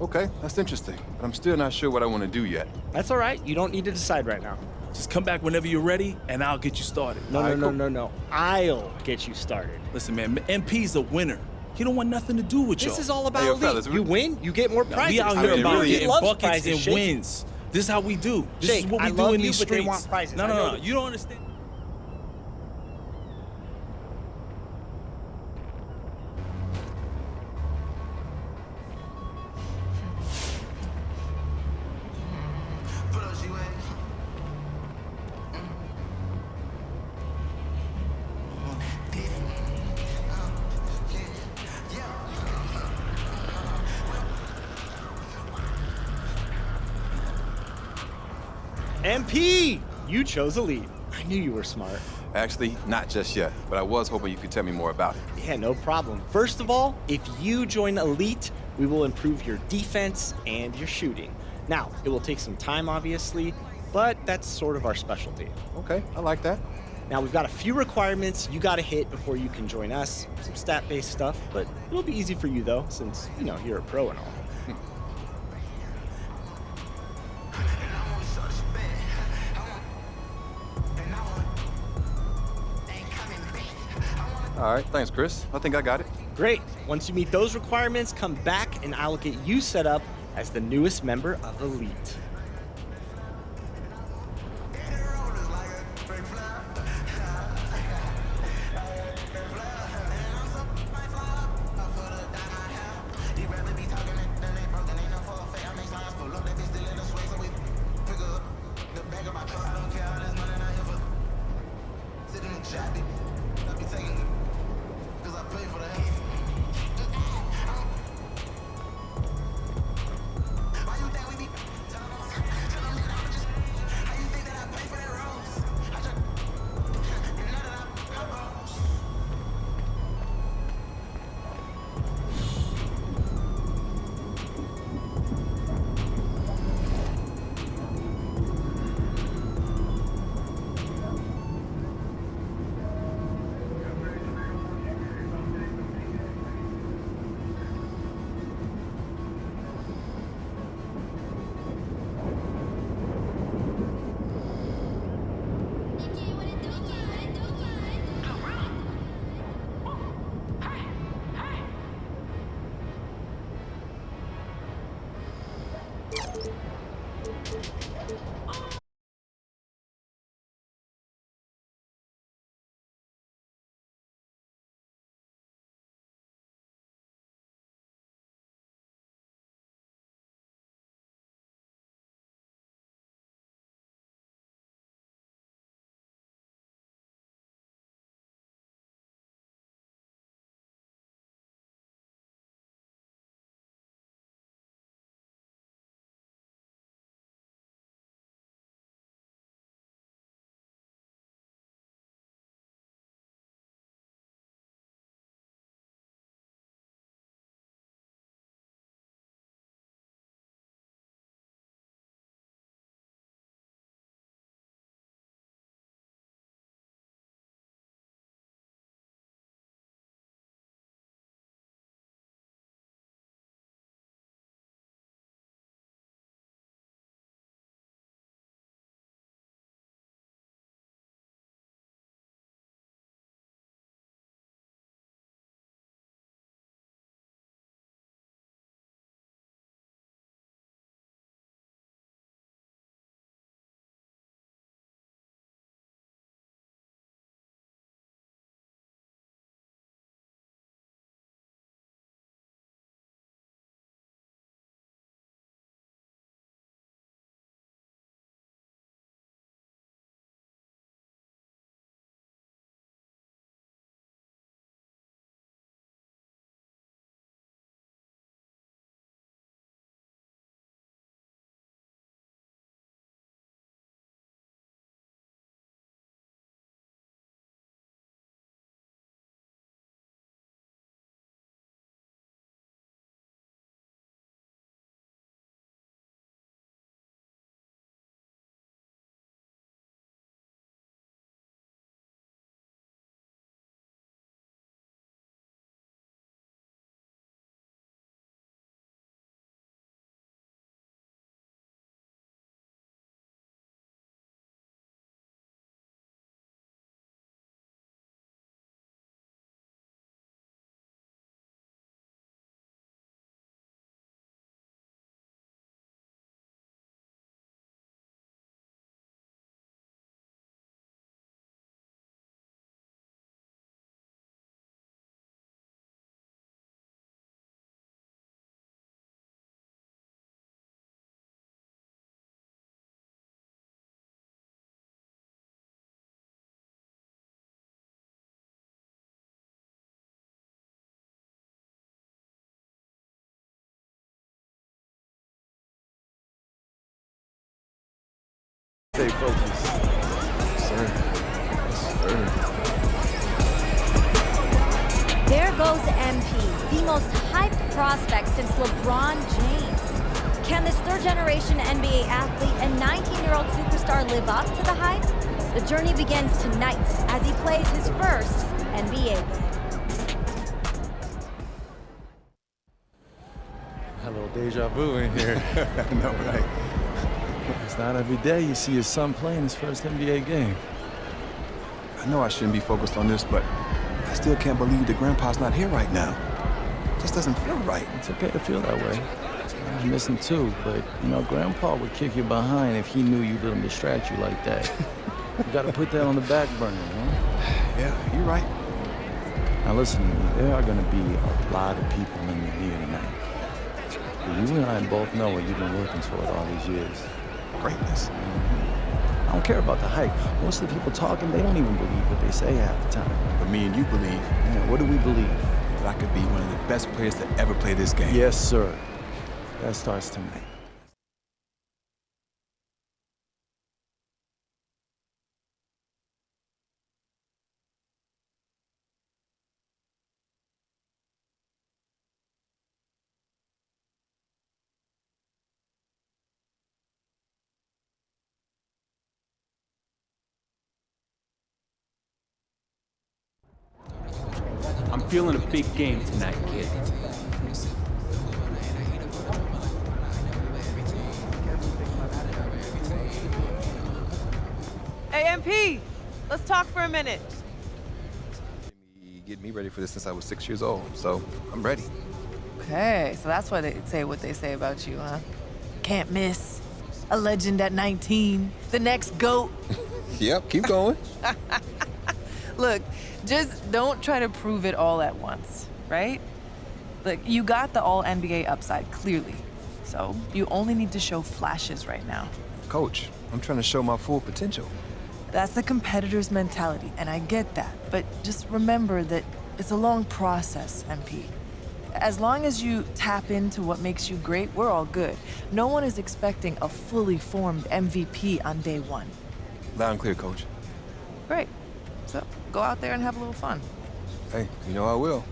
Okay, that's interesting, but I'm still not sure what I want to do yet. That's all right. You don't need to decide right now. Just come back whenever you're ready, and I'll get you started. No, All no, right, no, cool. no, no. I'll get you started. Listen, man, MP's a winner. He don't want nothing to do with y'all. This is all about Hey, yo, elite. fellas, You win, you get more Now, prizes. we out I here mean, about really, getting loves buckets prizes, and Shake. wins. This is how we do. This Shake, is what I we do love in you, these but they streets. want prizes. No, I no, know no. that. You don't understand. MP, you chose elite. I knew you were smart. Actually, not just yet, but I was hoping you could tell me more about it. Yeah, no problem. First of all, if you join elite, we will improve your defense and your shooting. Now, it will take some time, obviously, but that's sort of our specialty. Okay, I like that. Now, we've got a few requirements you gotta hit before you can join us. Some stat-based stuff, but it'll be easy for you though, since, you're a pro and all. All right, thanks, Chris. I think I got it. Great. Once you meet those requirements, come back and I'll get you set up as the newest member of elite. stay focused. Sir. Sir. There goes MP, the most hyped prospect since LeBron James. Can this third-generation NBA athlete and 19-year-old superstar live up to the hype? The journey begins tonight as he plays his first NBA game. A little deja vu in here. No, right. It's not every day you see your son playing his first NBA game. I know I shouldn't be focused on this, but I still can't believe that Grandpa's not here right now. Just doesn't feel right. It's okay to feel that way. I miss him too, but you know, Grandpa would kick you behind if he knew you let him distract you like that. You gotta put that on the back burner, huh? Yeah, you're right. Now listen to me, there are gonna be a lot of people in here tonight. But you and I both know what you've been working toward all these years. Greatness. I don't care about the hype. Most of the people talking, they don't even believe what they say half the time. But me and you believe Man, what do we believe? that I could be one of the best players to ever play this game. Yes, sir. That starts tonight. I'm feeling a big game tonight, kid. Hey, MP, let's talk for a minute. You get me ready for this since I was 6 years old, so I'm ready. Okay, so that's why they say what they say about you, huh? Can't miss. A legend at 19. The next GOAT. Yep, keep going. Look, just don't try to prove it all at once, right? Look, you got the all-NBA upside, clearly. So you only need to show flashes right now. Coach, I'm trying to show my full potential. That's the competitor's mentality, and I get that. But just remember that it's a long process, MP. As long as you tap into what makes you great, we're all good. No one is expecting a fully formed MVP on day one. Loud and clear, Coach. Great. So go out there and have a little fun. Hey, you know I will.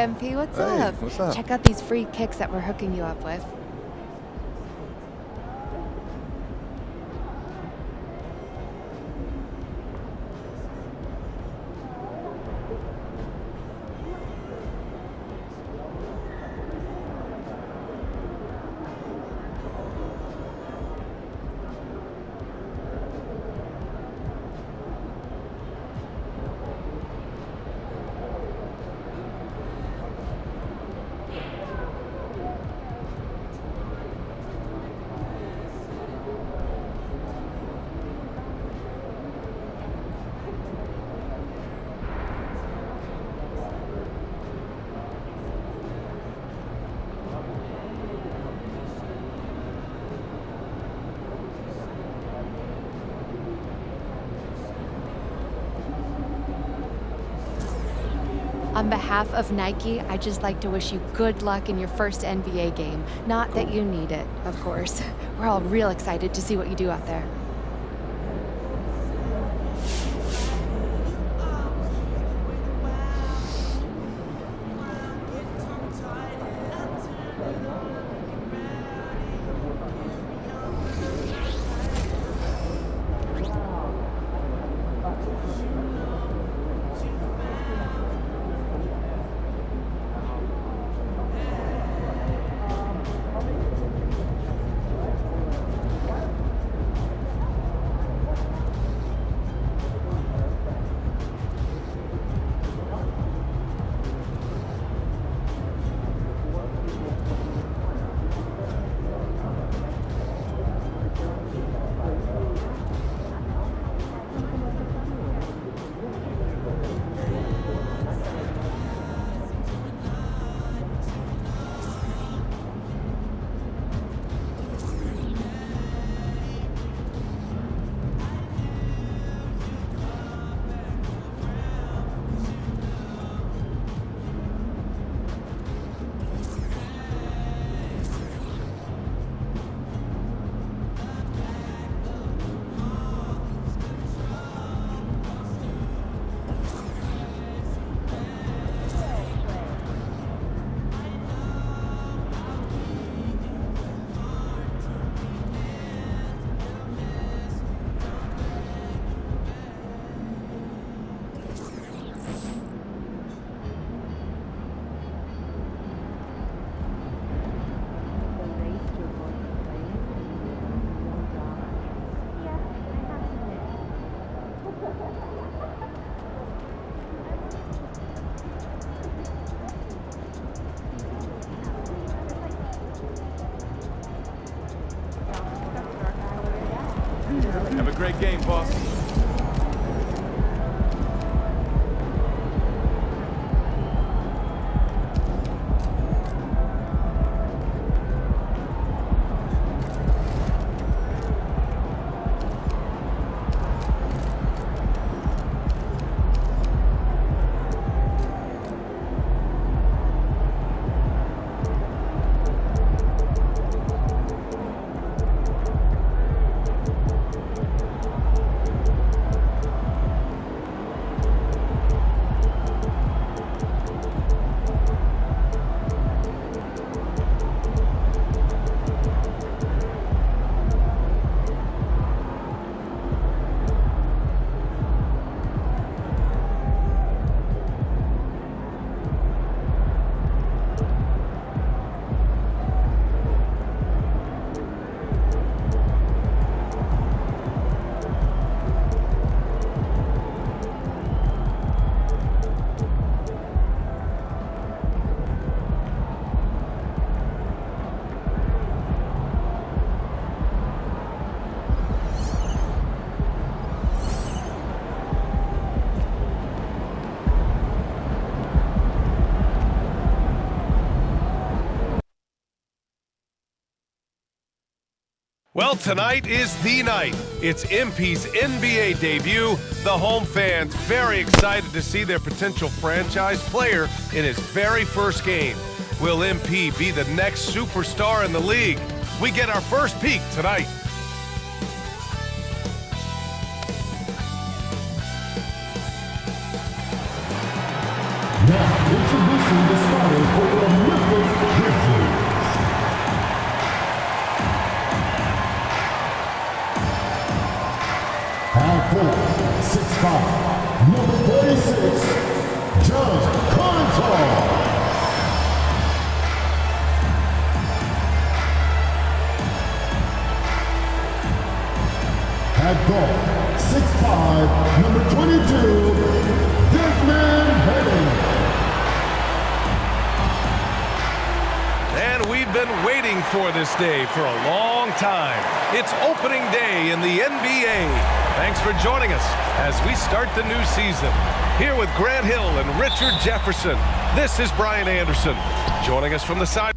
MP, what's Hey, up? what's up? Check out these free kicks that we're hooking you up with. On behalf of Nike, I'd just like to wish you good luck in your first NBA game. Not that you need it, of course. We're all real excited to see what you do out there. Have a great game, boss. Well, tonight is the night. It's MP's NBA debut. The home fans very excited to see their potential franchise player in his very first game. Will MP be the next superstar in the league? We get our first peek tonight. Now, introducing the foul. Number 46, John Contar. At guard, 6'5", number 22, Desmond Hayden. And we've been waiting for this day for a long time. It's opening day in the NBA. Thanks for joining us as we start the new season. Here with Grant Hill and Richard Jefferson, this is Brian Anderson. Joining us from the side.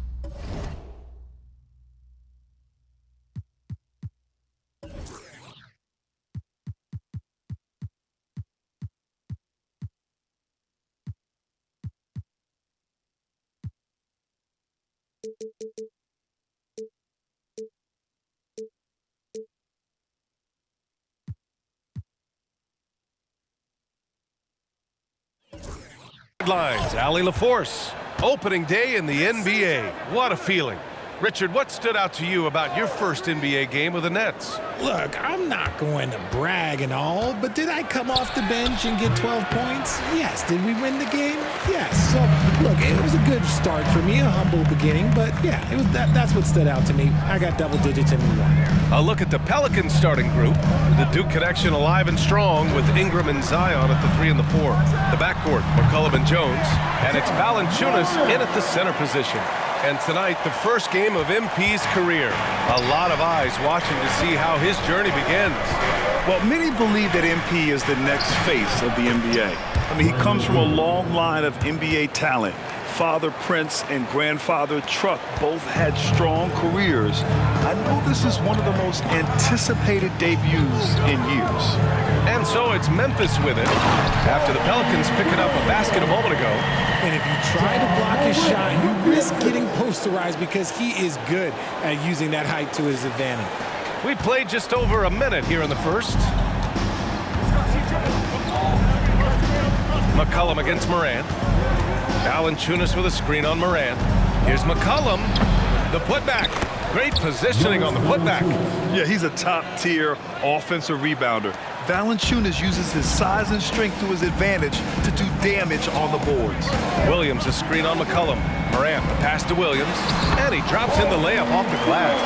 Headlines, Allie LaForce. Opening day in the NBA. What a feeling. Richard, what stood out to you about your first NBA game with the Nets? Look, I'm not going to brag and all, but did I come off the bench and get 12 points? Yes. Did we win the game? Yes. So, look, it was a good start for me, a humble beginning, but yeah, it was that's what stood out to me. I got double digits and we won. A look at the Pelicans starting group. The Duke connection alive and strong with Ingram and Zion at the 3 and the 4. The backcourt, McCollum and Jones, and it's Valanciunas in at the center position. And tonight, the first game of MP's career. A lot of eyes watching to see how his journey begins. Well, many believe that MP is the next face of the NBA. I mean, he comes from a long line of NBA talent. Father Prince and grandfather Truck both had strong careers. I know this is one of the most anticipated debuts in years. And so it's Memphis with it after the Pelicans picking up a basket a moment ago. And if you try to block his shot, you risk getting posterized because he is good at using that height to his advantage. We played just over a minute here in the first. McCollum against Morant. Valanciunas with a screen on Morant. Here's McCollum. The putback. Great positioning on the putback. Yeah, he's a top-tier offensive rebounder. Valanciunas uses his size and strength to his advantage to do damage on the boards. Williams a screen on McCollum. Morant the pass to Williams. And he drops in the layup off the glass.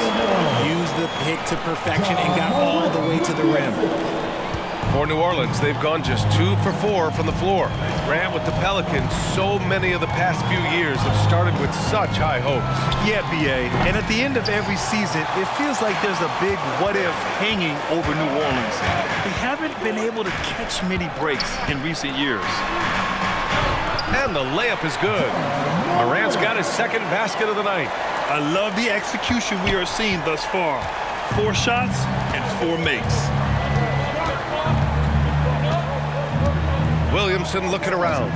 Used the pick to perfection and got all the way to the rim. For New Orleans, they've gone just 2 for 4 from the floor. Grant with the Pelicans, so many of the past few years have started with such high hopes. Yeah, B.A., and at the end of every season, it feels like there's a big what-if hanging over New Orleans. They haven't been able to catch many breaks in recent years. And the layup is good. Morant's got his second basket of the night. I love the execution we are seeing thus far. 4 shots and 4 makes. Williamson looking around.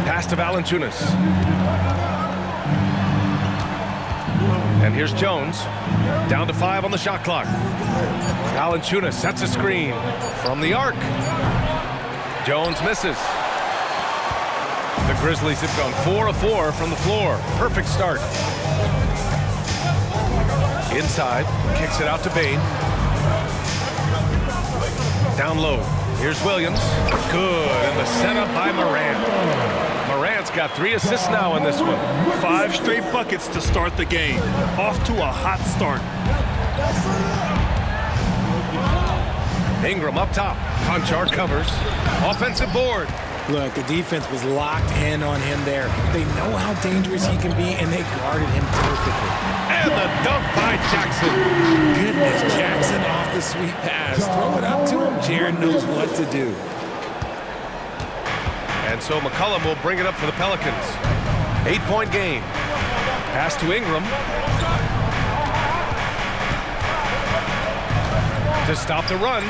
Pass to Valanciunas. And here's Jones. Down to 5 on the shot clock. Valanciunas sets a screen from the arc. Jones misses. The Grizzlies have gone 4 of 4 from the floor. Perfect start. Inside, kicks it out to Bane. Down low. Here's Williams. Good. And the setup by Morant. Morant's got 3 assists now in this one. 5 straight buckets to start the game. Off to a hot start. Ingram up top. Conchar covers. Offensive board. Look, the defense was locked in on him there. They know how dangerous he can be, and they guarded him perfectly. And the dunk by Jackson. Goodness, Jackson off the sweet pass. Throw it up to him. Jaren knows what to do. And so McCollum will bring it up for the Pelicans. 8-point game. Pass to Ingram. To stop the run.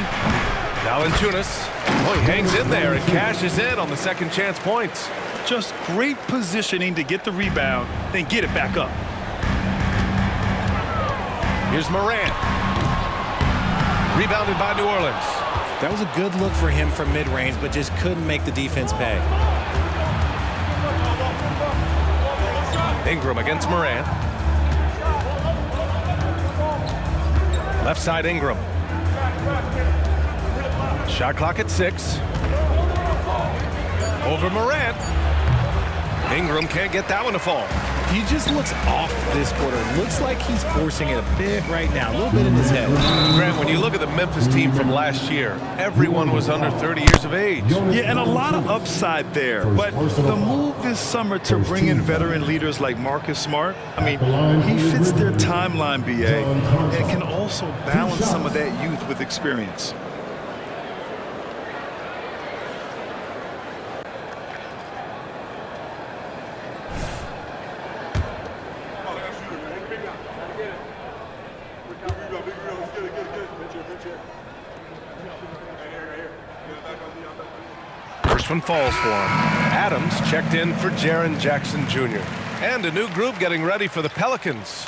Valanciunas. Oh, he hangs in there and cashes in on the second chance points. Just great positioning to get the rebound, then get it back up. Here's Morant. Rebounded by New Orleans. That was a good look for him from mid-range, but just couldn't make the defense pay. Ingram against Morant. Left side Ingram. Shot clock at 6. Over Morant. Ingram can't get that one to fall. He just looks off this quarter. Looks like he's forcing it a bit right now, a little bit in his head. Grant, when you look at the Memphis team from last year, everyone was under 30 years of age. Yeah, and a lot of upside there. But the move this summer to bring in veteran leaders like Marcus Smart, I mean, he fits their timeline, BA, and can also balance some of that youth with experience. First one falls for him. Adams checked in for Jaren Jackson Jr. And a new group getting ready for the Pelicans.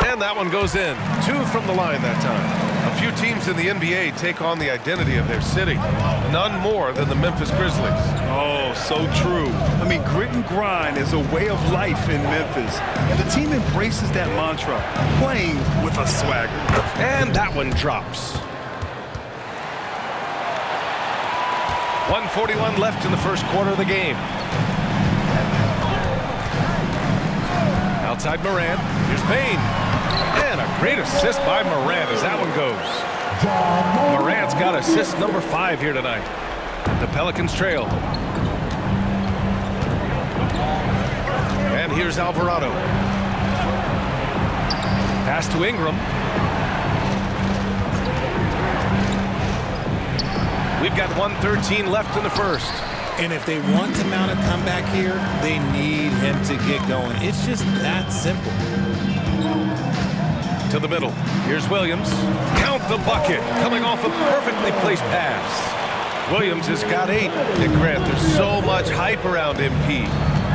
And that one goes in. 2 from the line that time. A few teams in the NBA take on the identity of their city. None more than the Memphis Grizzlies. Oh, so true. I mean, grit and grind is a way of life in Memphis. And the team embraces that mantra, playing with a swagger. And that one drops. 1:41 left in the first quarter of the game. Outside Morant. Here's Bane. And a great assist by Morant as that one goes. Morant's got assist number 5 here tonight. The Pelicans trail. And here's Alvarado. Pass to Ingram. We've got 1:13 left in the first. And if they want to mount a comeback here, they need him to get going. It's just that simple. To the middle. Here's Williams. Count the bucket. Coming off a perfectly placed pass. Williams has got 8. And Grant, there's so much hype around MP.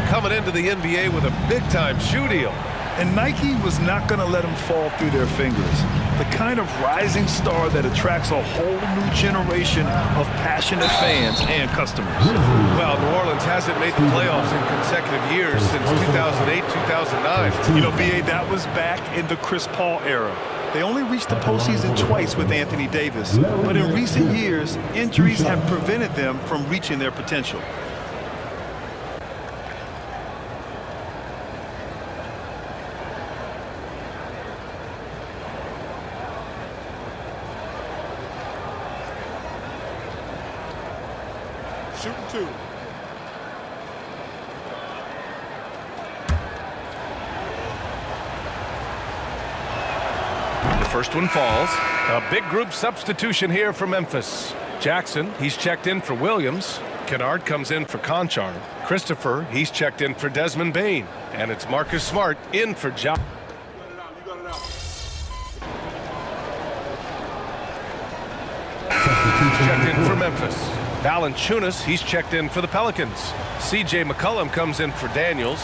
Coming into the NBA with a big-time shoe deal. And Nike was not going to let him fall through their fingers. The kind of rising star that attracts a whole new generation of passionate fans and customers. Well, New Orleans hasn't made the playoffs in consecutive years since 2008, 2009. You know, BA, that was back in the Chris Paul era. They only reached the postseason twice with Anthony Davis. But in recent years, injuries have prevented them from reaching their potential. Shooting 2. The first one falls. A big group substitution here for Memphis. Jackson, he's checked in for Williams. Kennard comes in for Conchar. Christopher, he's checked in for Desmond Bane. And it's Marcus Smart in for Josh. Checked in for Memphis. Valanciunas, he's checked in for the Pelicans. C.J. McCollum comes in for Daniels.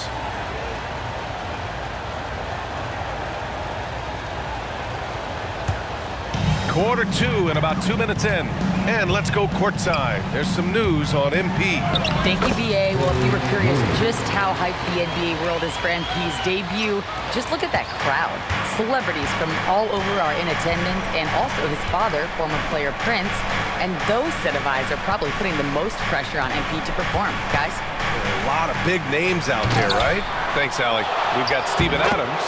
Quarter 2 and about 2 minutes in. And let's go courtside. There's some news on MP. Thank you, BA. Well, if you were curious just how hyped the NBA world is for MP's debut, just look at that crowd. Celebrities from all over are in attendance, and also his father, former player Prince. And those set of eyes are probably putting the most pressure on MP to perform. Guys? A lot of big names out there, right? Thanks, Allie. We've got Steven Adams.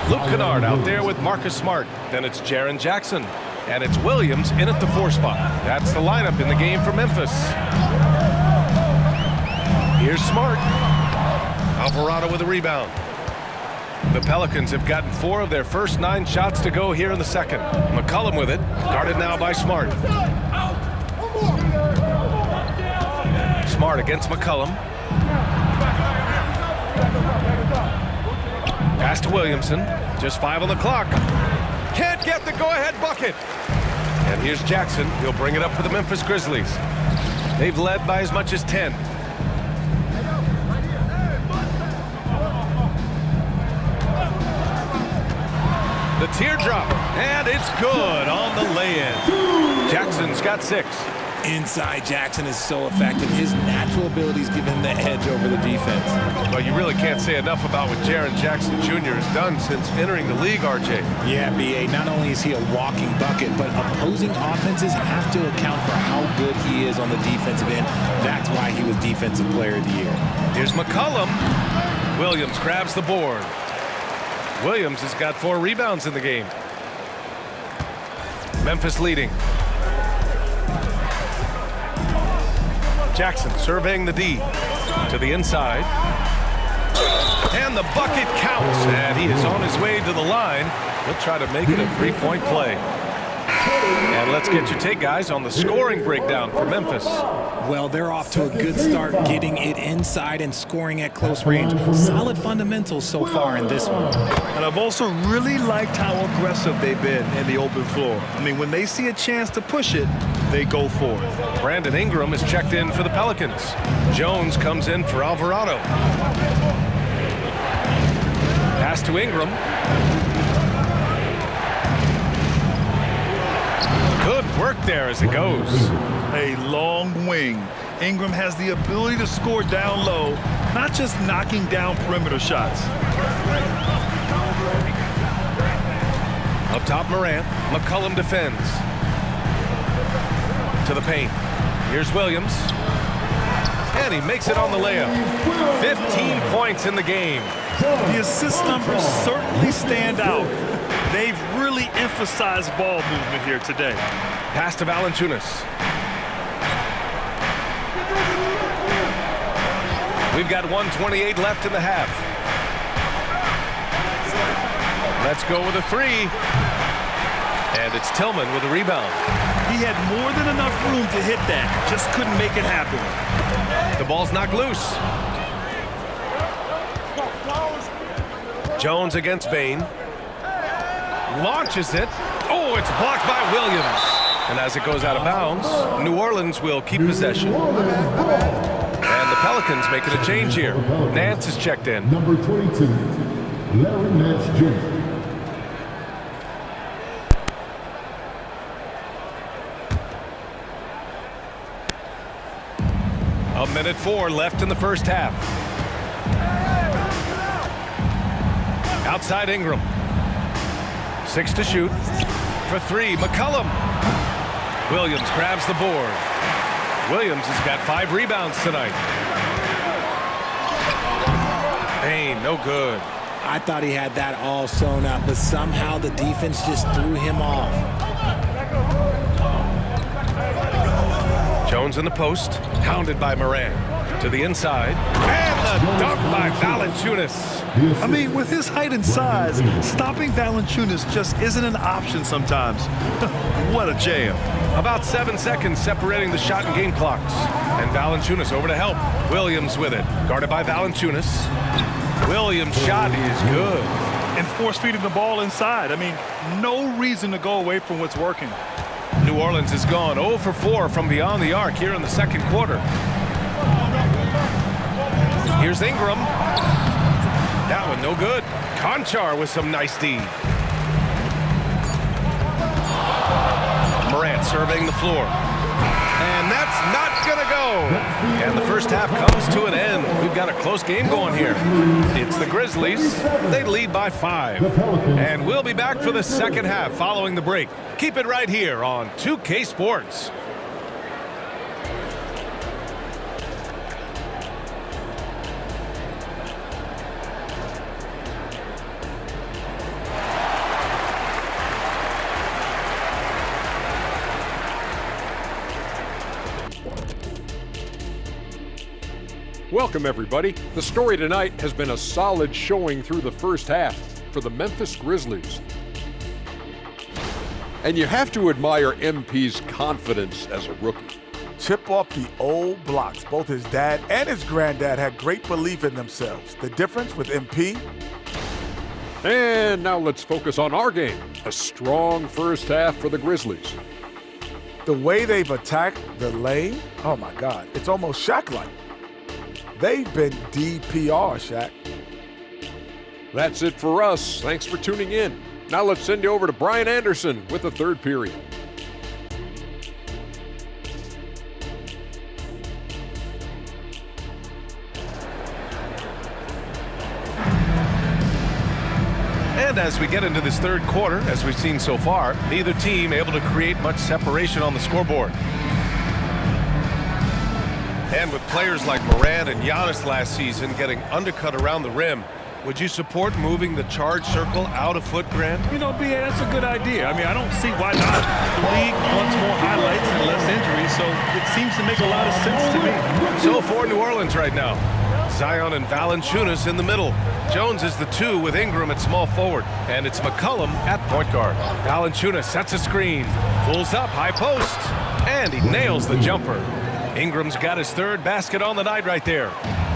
Luke Kennard out there with Marcus Smart. Then it's Jaren Jackson. And it's Williams in at the 4 spot. That's the lineup in the game for Memphis. Here's Smart. Alvarado with a rebound. The Pelicans have gotten 4 of their first 9 shots to go here in the second. McCollum with it, guarded now by Smart. Smart against McCollum. Pass to Williamson. Just 5 on the clock. Can't get the go-ahead bucket. And here's Jackson. He'll bring it up for the Memphis Grizzlies. They've led by as much as 10. The teardrop, and it's good on the lay-in. Jackson's got 6. Inside Jackson is so effective. His natural abilities give him the edge over the defense. Well, you really can't say enough about what Jaren Jackson Jr. has done since entering the league, RJ. Yeah, B.A., not only is he a walking bucket, but opposing offenses have to account for how good he is on the defensive end. That's why he was Defensive Player of the Year. Here's McCollum. Williams grabs the board. Williams has got 4 rebounds in the game. Memphis leading. Jackson surveying the D to the inside. And the bucket counts, and he is on his way to the line. He'll try to make it a 3-point play. And let's get your take, guys, on the scoring breakdown for Memphis. Well, they're off to a good start, getting it inside and scoring at close range. Solid fundamentals so far in this one. And I've also really liked how aggressive they've been in the open floor. I mean, when they see a chance to push it, they go for it. Brandon Ingram is checked in for the Pelicans. Jones comes in for Alvarado. Pass to Ingram. Good work there as it goes. A long wing. Ingram has the ability to score down low, not just knocking down perimeter shots. Up top, Morant. McCollum defends. To the paint. Here's Williams. And he makes it on the layup. 15 points in the game. The assist numbers certainly stand out. They've really emphasized ball movement here today. Pass to Valanciunas. We've got 1:28 left in the half. Let's go with a 3. And it's Tillman with a rebound. He had more than enough room to hit that. Just couldn't make it happen. The ball's knocked loose. Jones against Bane. Launches it. Oh, it's blocked by Williams. And as it goes out of bounds, New Orleans will keep possession. And the Pelicans making a change here. Nance is checked in. Number 22, Larry Nance Jr. A minute 4 left in the first half. Outside Ingram. 6 to shoot. For 3, McCollum. Williams grabs the board. Williams has got 5 rebounds tonight. Bane, no good. I thought he had that all sewn up, but somehow the defense just threw him off. Jones in the post, hounded by Morant. To the inside, and the dunk by Valanciunas. I mean, with his height and size, stopping Valanciunas just isn't an option sometimes. What a jam. About 7 seconds separating the shot and game clocks. And Valanciunas over to help. Williams with it, guarded by Valanciunas. Williams' shot is good. And force feeding the ball inside. I mean, no reason to go away from what's working. New Orleans has gone 0 for 4 from beyond the arc here in the second quarter. Here's Ingram. That one no good. Conchar with some nice D. Morant surveying the floor. And that's not gonna go. And the first half comes to an end. We've got a close game going here. It's the Grizzlies. They lead by 5. And we'll be back for the second half following the break. Keep it right here on 2K Sports. Welcome, everybody. The story tonight has been a solid showing through the first half for the Memphis Grizzlies. And you have to admire MP's confidence as a rookie. Chip off the old blocks. Both his dad and his granddad had great belief in themselves. The difference with MP? And now let's focus on our game. A strong first half for the Grizzlies. The way they've attacked the lane, oh my God, it's almost Shaq-like. They've been DPR, Shaq. That's it for us. Thanks for tuning in. Now let's send you over to Brian Anderson with the third period. And as we get into this third quarter, as we've seen so far, neither team able to create much separation on the scoreboard. And with players like Morant and Giannis last season getting undercut around the rim, would you support moving the charge circle out a foot, Grant? You know, B.A., that's a good idea. I mean, I don't see why not. The league wants more highlights and less injuries, so it seems to make a lot of sense to me. So for New Orleans right now, Zion and Valanciunas in the middle. Jones is the 2 with Ingram at small forward, and it's McCollum at point guard. Valanciunas sets a screen, pulls up, high post, and he nails the jumper. Ingram's got his third basket on the night right there.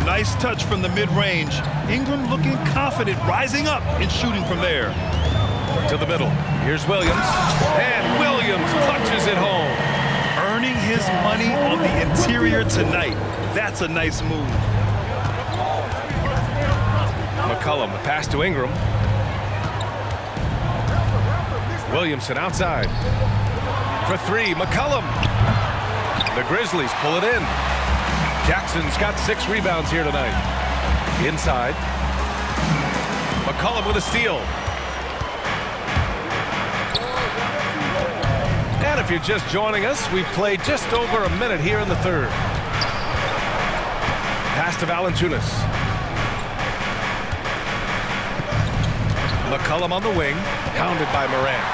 Nice touch from the mid-range. Ingram looking confident, rising up and shooting from there. To the middle. Here's Williams. And Williams punches it home. Earning his money on the interior tonight. That's a nice move. McCollum, the pass to Ingram. Williamson outside. For 3, McCollum. The Grizzlies pull it in. Jackson's got 6 rebounds here tonight. Inside. McCollum with a steal. And if you're just joining us, we've played just over a minute here in the third. Pass to Valanciunas. McCollum on the wing, pounded by Morant.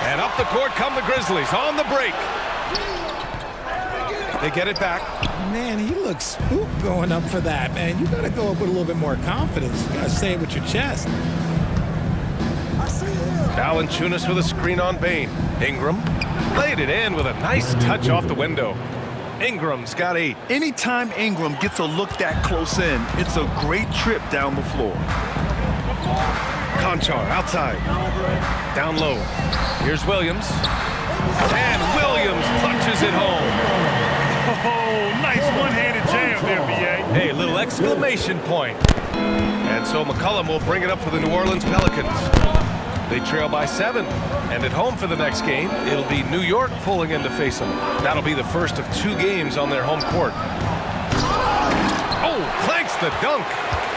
And up the court come the Grizzlies on the break. They get it back. Man, he looks spooked going up for that, man. You got to go up with a little bit more confidence. You got to say it with your chest. Valanciunas with a screen on Bane. Ingram laid it in with a nice touch off the window. Ingram's got 8. Anytime Ingram gets a look that close in, it's a great trip down the floor. Conchar outside. Down low. Here's Williams. And Williams punches it home. Oh, nice one-handed jam there, B.A. Hey, little exclamation point. And so McCollum will bring it up for the New Orleans Pelicans. They trail by 7. And at home for the next game, it'll be New York pulling in to face them. That'll be the first of 2 games on their home court. Oh, clanks the dunk.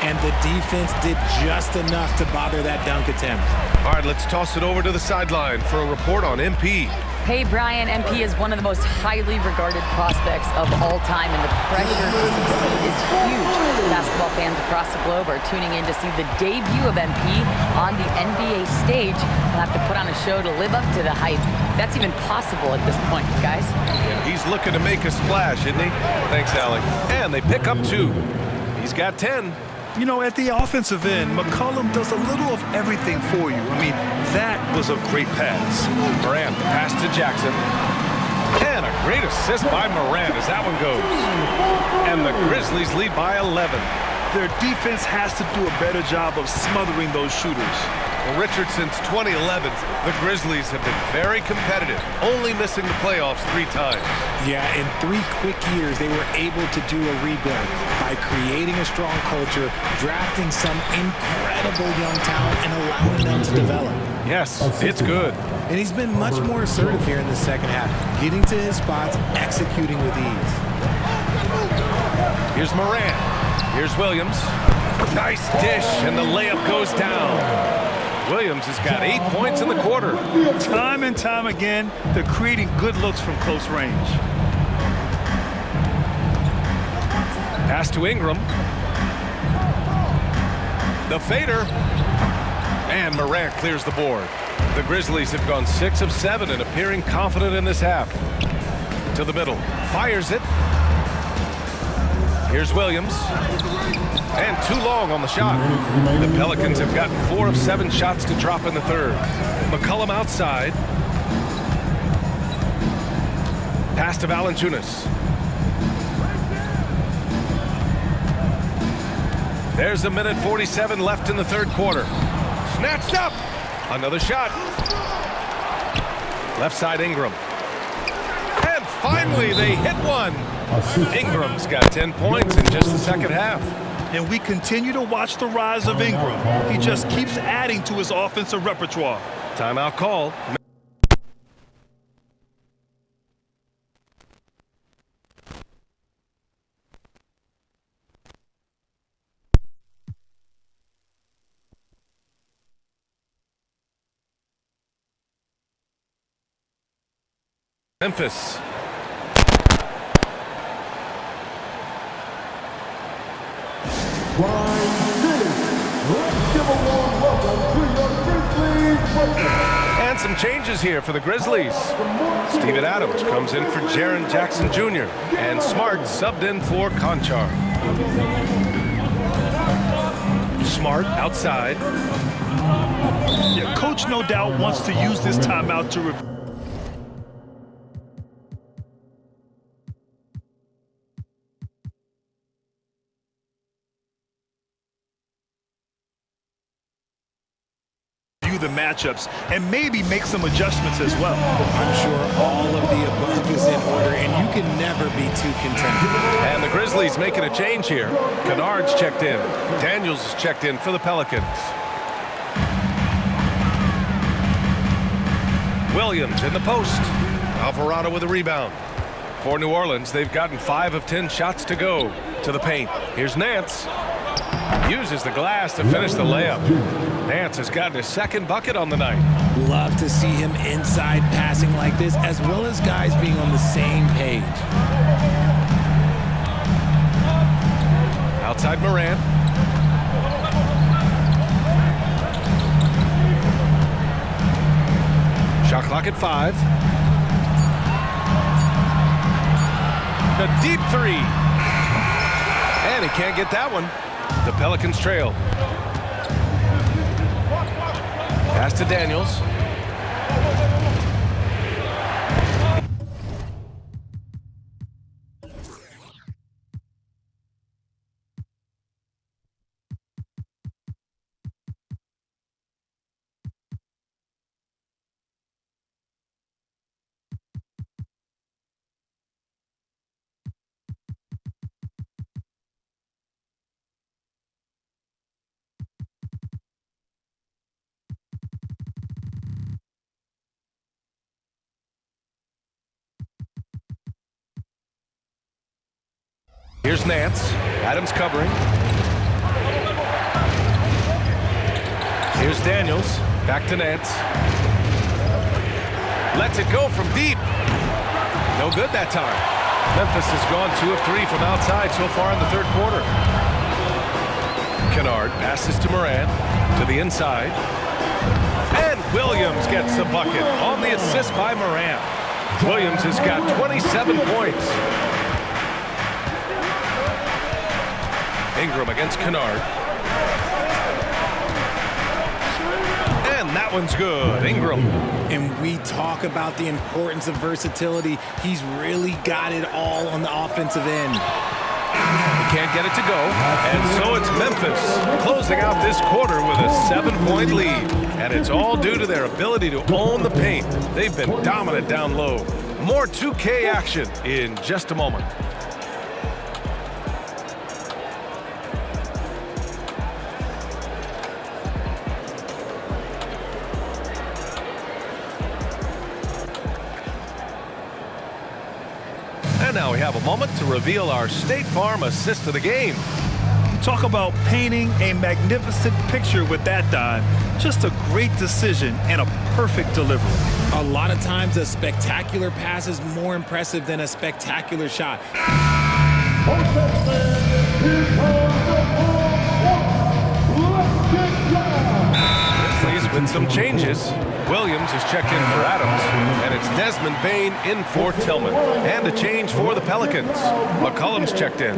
And the defense did just enough to bother that dunk attempt. All right, let's toss it over to the sideline for a report on MP. Hey, Brian, MP is one of the most highly regarded prospects of all time, and the pressure to succeed is huge. Basketball fans across the globe are tuning in to see the debut of MP on the NBA stage. He'll have to put on a show to live up to the hype. That's even possible at this point, guys. And he's looking to make a splash, isn't he? Thanks, Alec. And they pick up 2. He's got 10. You know, at the offensive end, McCollum does a little of everything for you. I mean, that was a great pass. Morant, pass to Jackson. And a great assist by Morant as that one goes. And the Grizzlies lead by 11. Their defense has to do a better job of smothering those shooters. Well, Richard, since 2011, the Grizzlies have been very competitive, only missing the playoffs 3 times. Yeah, in 3 quick years, they were able to do a rebuild by creating a strong culture, drafting some incredible young talent, and allowing them to develop. Yes, it's good. And he's been much more assertive here in the second half, getting to his spots, executing with ease. Here's Morant. Here's Williams. Nice dish, and the layup goes down. Williams has got 8 points in the quarter. Time and time again, they're creating good looks from close range. Pass to Ingram. The fader. And Morant clears the board. The Grizzlies have gone 6 of 7 and appearing confident in this half. To the middle. Fires it. Here's Williams. And too long on the shot. The Pelicans have gotten 4 of 7 shots to drop in the third. McCollum outside. Pass to Valanciunas. There's 1:47 left in the third quarter. Snatched up. Another shot. Left side Ingram. And finally they hit one. Ingram's got 10 points in just the second half. and we continue to watch the rise of Ingram. He just keeps adding to his offensive repertoire. Timeout called. Memphis. And some changes here for the Grizzlies. Steven Adams comes in for Jaren Jackson Jr. and Smart subbed in for Conchar. Smart outside. Yeah, coach no doubt wants to use this timeout to review. The matchups and maybe make some adjustments as well. I'm sure all of the above is in order, and you can never be too content. And the Grizzlies making a change here. Kennard's checked in. Daniels is checked in for the Pelicans. Williams in the post. Alvarado with a rebound. For New Orleans, they've gotten 5 of 10 shots to go to the paint. Here's Nance. Uses the glass to finish the layup. Nance has gotten his second bucket on the night. Love to see him inside passing like this, as well as guys being on the same page. Outside Morant. Shot clock at 5. A deep 3. And he can't get that one. The Pelicans trail. Pass to Daniels. Here's Nance. Adams covering. Here's Daniels. Back to Nance. Lets it go from deep. No good that time. Memphis has gone 2 of 3 from outside so far in the third quarter. Kennard passes to Morant. To the inside. And Williams gets the bucket on the assist by Morant. Williams has got 27 points. Ingram against Kennard. And that one's good. Ingram. And we talk about the importance of versatility. He's really got it all on the offensive end. He can't get it to go. And so it's Memphis closing out this quarter with a 7-point lead. And it's all due to their ability to own the paint. They've been dominant down low. More 2K action in just a moment. And now we have a moment to reveal our State Farm assist of the game. Talk about painting a magnificent picture with that dime. Just a great decision and a perfect delivery. A lot of times a spectacular pass is more impressive than a spectacular shot. Grizzlies with some changes. Williams is checked in for Adams, and it's Desmond Bane in for Tillman. And a change for the Pelicans. McCollum's checked in.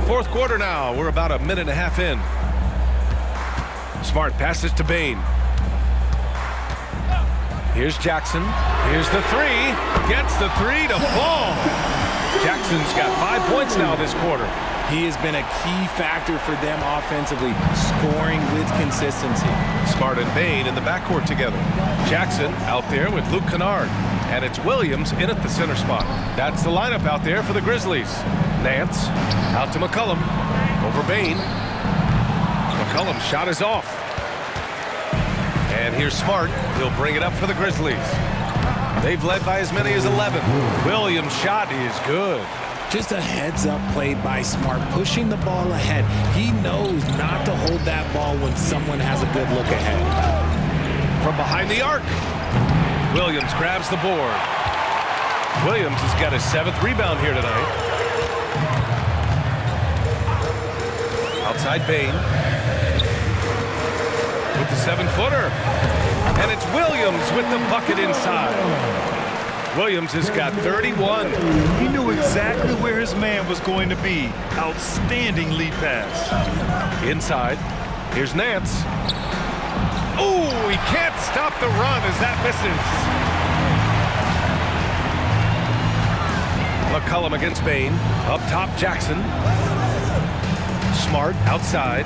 Fourth quarter now. We're about a minute and a half in. Smart passes to Bane. Here's Jackson. Here's the 3. Gets the 3 to fall. Jackson's got 5 points now this quarter. He has been a key factor for them offensively, scoring with consistency. Smart and Bane in the backcourt together. Jackson out there with Luke Kennard. And it's Williams in at the center spot. That's the lineup out there for the Grizzlies. Nance out to McCollum. Over Bain. McCollum's shot is off. And here's Smart. He'll bring it up for the Grizzlies. They've led by as many as 11. Williams' shot is good. Just a heads-up play by Smart, pushing the ball ahead. He knows not to hold that ball when someone has a good look ahead. From behind the arc, Williams grabs the board. Williams has got his 7th rebound here tonight. Outside Bain with the 7-footer. And it's Williams with the bucket inside. Williams has got 31. He knew exactly where his man was going to be. Outstanding lead pass. Inside, here's Nance. Oh, he can't stop the run as that misses. McCollum against Bain. Up top, Jackson. Smart outside.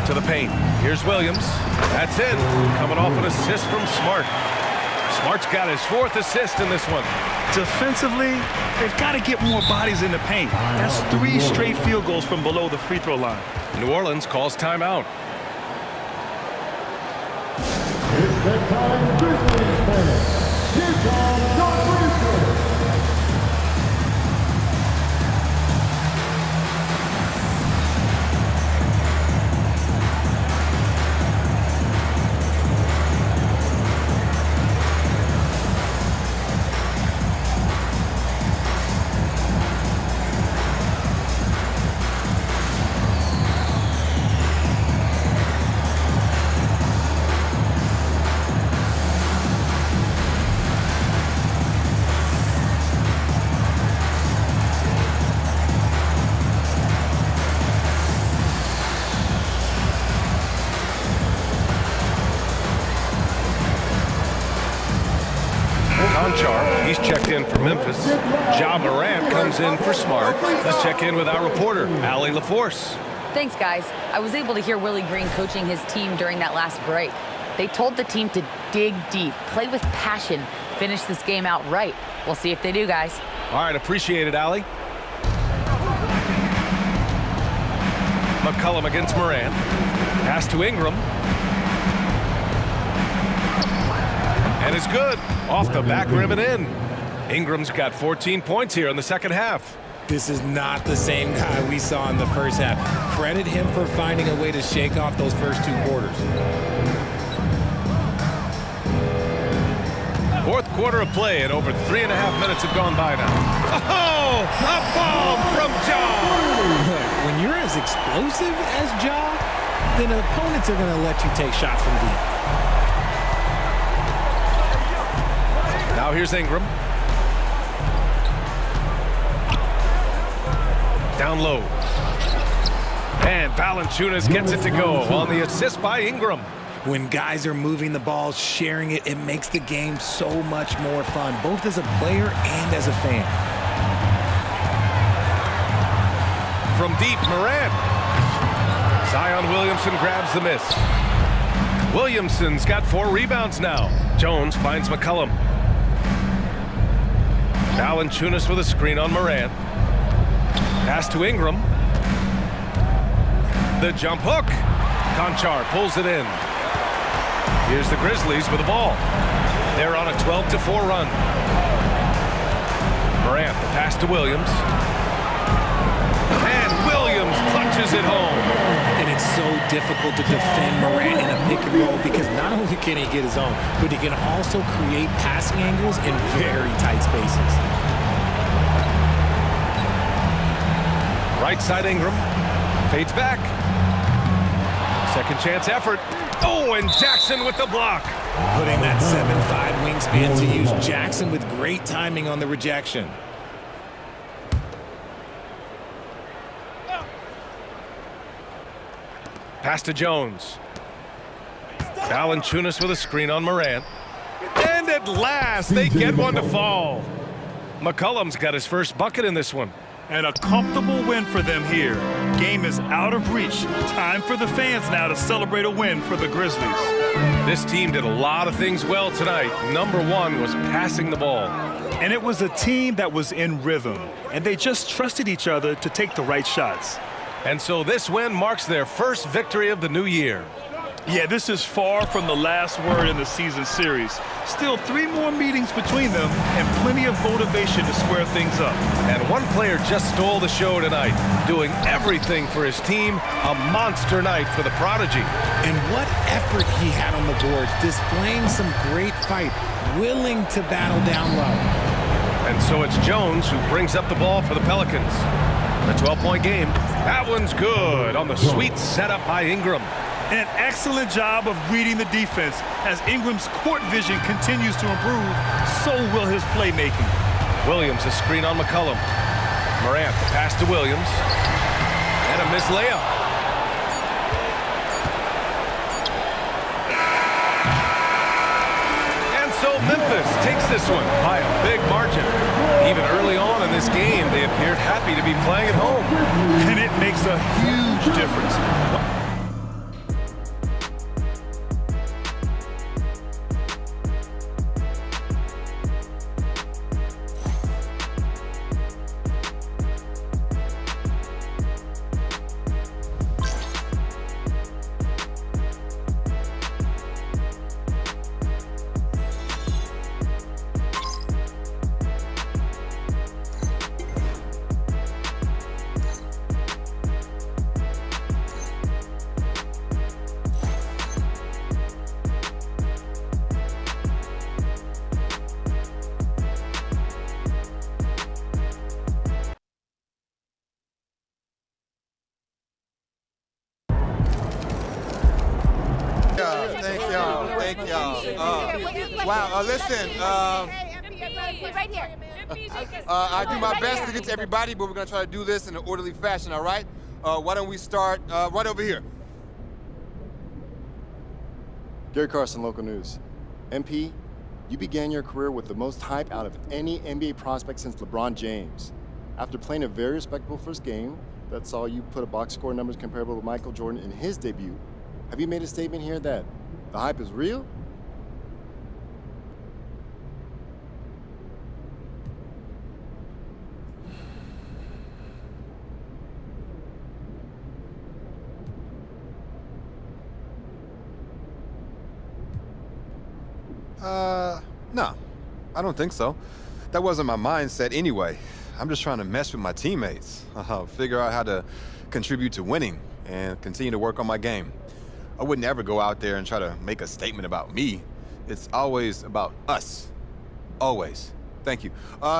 To the paint. Here's Williams. That's it. Coming off an assist from Smart. Smart's got his 4th assist in this one. Defensively, they've got to get more bodies in the paint. That's 3 straight field goals from below the free throw line. New Orleans calls timeout. It's that time, Grizzlies fans. Here comes your Grizzlies. He's checked in for Memphis. Ja Morant comes in for Smart. Let's check in with our reporter, Allie LaForce. Thanks, guys. I was able to hear Willie Green coaching his team during that last break. They told the team to dig deep, play with passion, finish this game out right. We'll see if they do, guys. All right, appreciate it, Allie. McCollum against Morant. Pass to Ingram. And it's good. Off the back rim and in. Ingram's got 14 points here in the second half. This is not the same guy we saw in the first half. Credit him for finding a way to shake off those first 2 quarters. 4th quarter of play, and over 3.5 minutes have gone by now. Oh, a bomb from Ja. When you're as explosive as Ja, then opponents are going to let you take shots from deep. Now here's Ingram. Down low. And Valanciunas gets it to go on the assist by Ingram. When guys are moving the ball, sharing it, it makes the game so much more fun, both as a player and as a fan. From deep, Morant. Zion Williamson grabs the miss. Williamson's got 4 rebounds now. Jones finds McCollum. Valanciunas with a screen on Morant. Pass to Ingram. The jump hook. Conchar pulls it in. Here's the Grizzlies with the ball. They're on a 12-4 run. Morant, the pass to Williams. And Williams punches it home. And it's so difficult to defend Morant in a pick and roll because not only can he get his own, but he can also create passing angles in very tight spaces. Right side Ingram. Fades back. Second chance effort. Oh, and Jackson with the block. Putting that 7'5" wingspan to use. Jackson with great timing on the rejection. Pass to Jones. Valanciunas with a screen on Morant. And at last, they get one to fall. McCollum's got his first bucket in this one. And a comfortable win for them here. Game is out of reach. Time for the fans now to celebrate a win for the Grizzlies. This team did a lot of things well tonight. Number one was passing the ball. And it was a team that was in rhythm, and they just trusted each other to take the right shots. And so this win marks their first victory of the new year. Yeah, this is far from the last word in the season series. Still 3 more meetings between them and plenty of motivation to square things up. And one player just stole the show tonight, doing everything for his team. A monster night for the Prodigy. And what effort he had on the boards, displaying some great fight, willing to battle down low. And so it's Jones who brings up the ball for the Pelicans. A 12-point game. That one's good on the sweet setup by Ingram. And an excellent job of reading the defense. As Ingram's court vision continues to improve, so will his playmaking. Williams a screen on McCollum. Morant the pass to Williams. And a missed layup. And so Memphis takes this one by a big margin. Even early on in this game, they appeared happy to be playing at home. And it makes a huge difference. Thank y'all. Wow, listen, right here. I do my best to get to everybody, but we're gonna try to do this in an orderly fashion, all right? Why don't we start right over here? Gary Carson, Local News. MP, you began your career with the most hype out of any NBA prospect since LeBron James. After playing a very respectable first game that saw you put a box score numbers comparable with Michael Jordan in his debut, have you made a statement here that the hype is real? No, I don't think so. That wasn't my mindset anyway. I'm just trying to mess with my teammates, figure out how to contribute to winning and continue to work on my game. I wouldn't ever go out there and try to make a statement about me. It's always about us. Always. Thank you.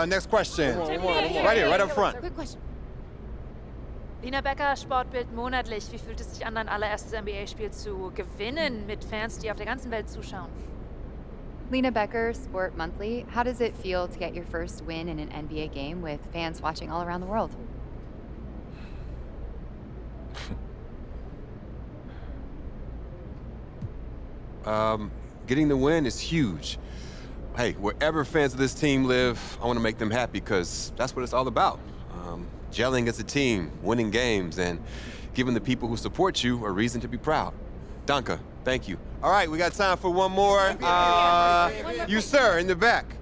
Next question. Right here, right up front. Quick question. Lina Becker, Sportbild monatlich. Wie fühlt es sich an, dein allererstes NBA-Spiel zu gewinnen mit Fans, die auf der ganzen Welt zuschauen? Lena Becker, Sport Monthly. How does it feel to get your first win in an NBA game with fans watching all around the world? Getting the win is huge. Hey, wherever fans of this team live, I want to make them happy because that's what it's all about. Gelling as a team, winning games, and giving the people who support you a reason to be proud. Danke, thank you. All right, we got time for one more. You, sir, in the back.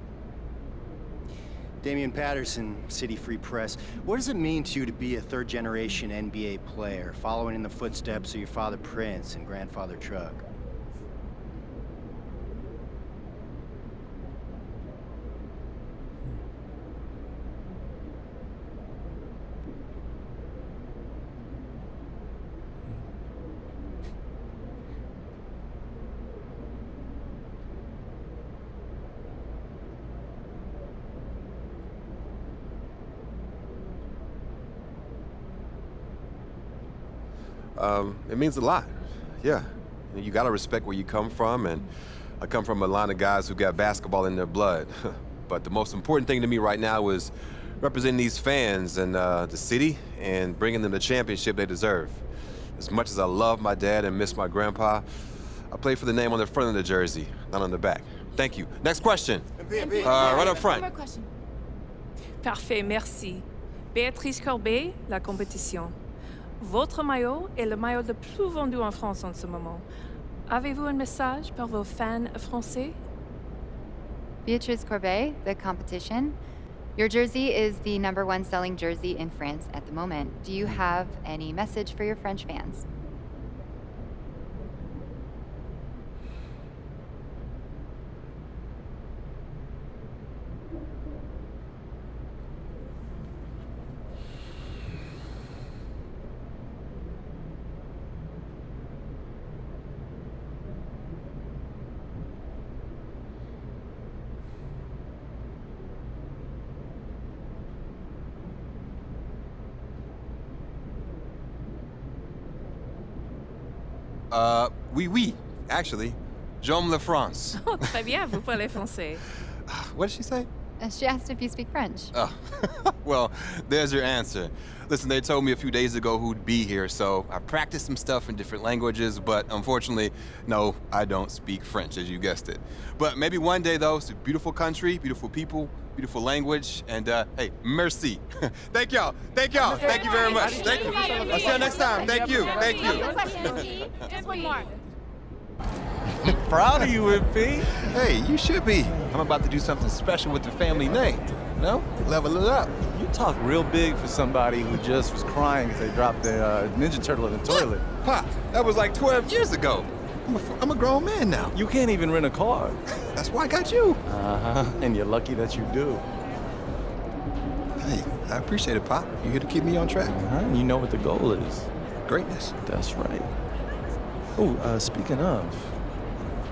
Damian Patterson, City Free Press. What does it mean to you to be a third-generation NBA player, following in the footsteps of your father Prince and grandfather Chuck? It means a lot, yeah. You gotta respect where you come from, and I come from a line of guys who got basketball in their blood. But the most important thing to me right now is representing these fans and the city and bringing them the championship they deserve. As much as I love my dad and miss my grandpa, I play for the name on the front of the jersey, not on the back. Thank you. Next question. Right up front. One more question. Parfait, merci. Béatrice Corbet, la compétition. Votre maillot est le maillot le plus vendu en France en ce moment. Avez-vous un message pour vos fans français? Beatrice Corbet, the competition. Your jersey is the #1 selling jersey in France at the moment. Do you have any message for your French fans? Oui, actually. J'aime la France. Oh, très bien, vous parlez français. What did she say? She asked if you speak French. Oh, well, there's your answer. Listen, they told me a few days ago who'd be here, so I practiced some stuff in different languages, but unfortunately, no, I don't speak French, as you guessed it. But maybe one day, though, it's a beautiful country, beautiful people, beautiful language, and hey, merci. Thank y'all. Thank y'all. Thank you very much. Thank you. I'll see you next time. Thank you. Thank you. Just one more. Proud of you, MP. Hey, you should be. I'm about to do something special with the family name. No? Level it up. You talk real big for somebody who just was crying because they dropped their Ninja Turtle in the toilet. Pop, that was like 12 years ago. I'm a grown man now. You can't even rent a car. That's why I got you. Uh-huh. And you're lucky that you do. Hey, I appreciate it, Pop. You here to keep me on track. And you know what the goal is. Greatness. That's right. Oh, speaking of,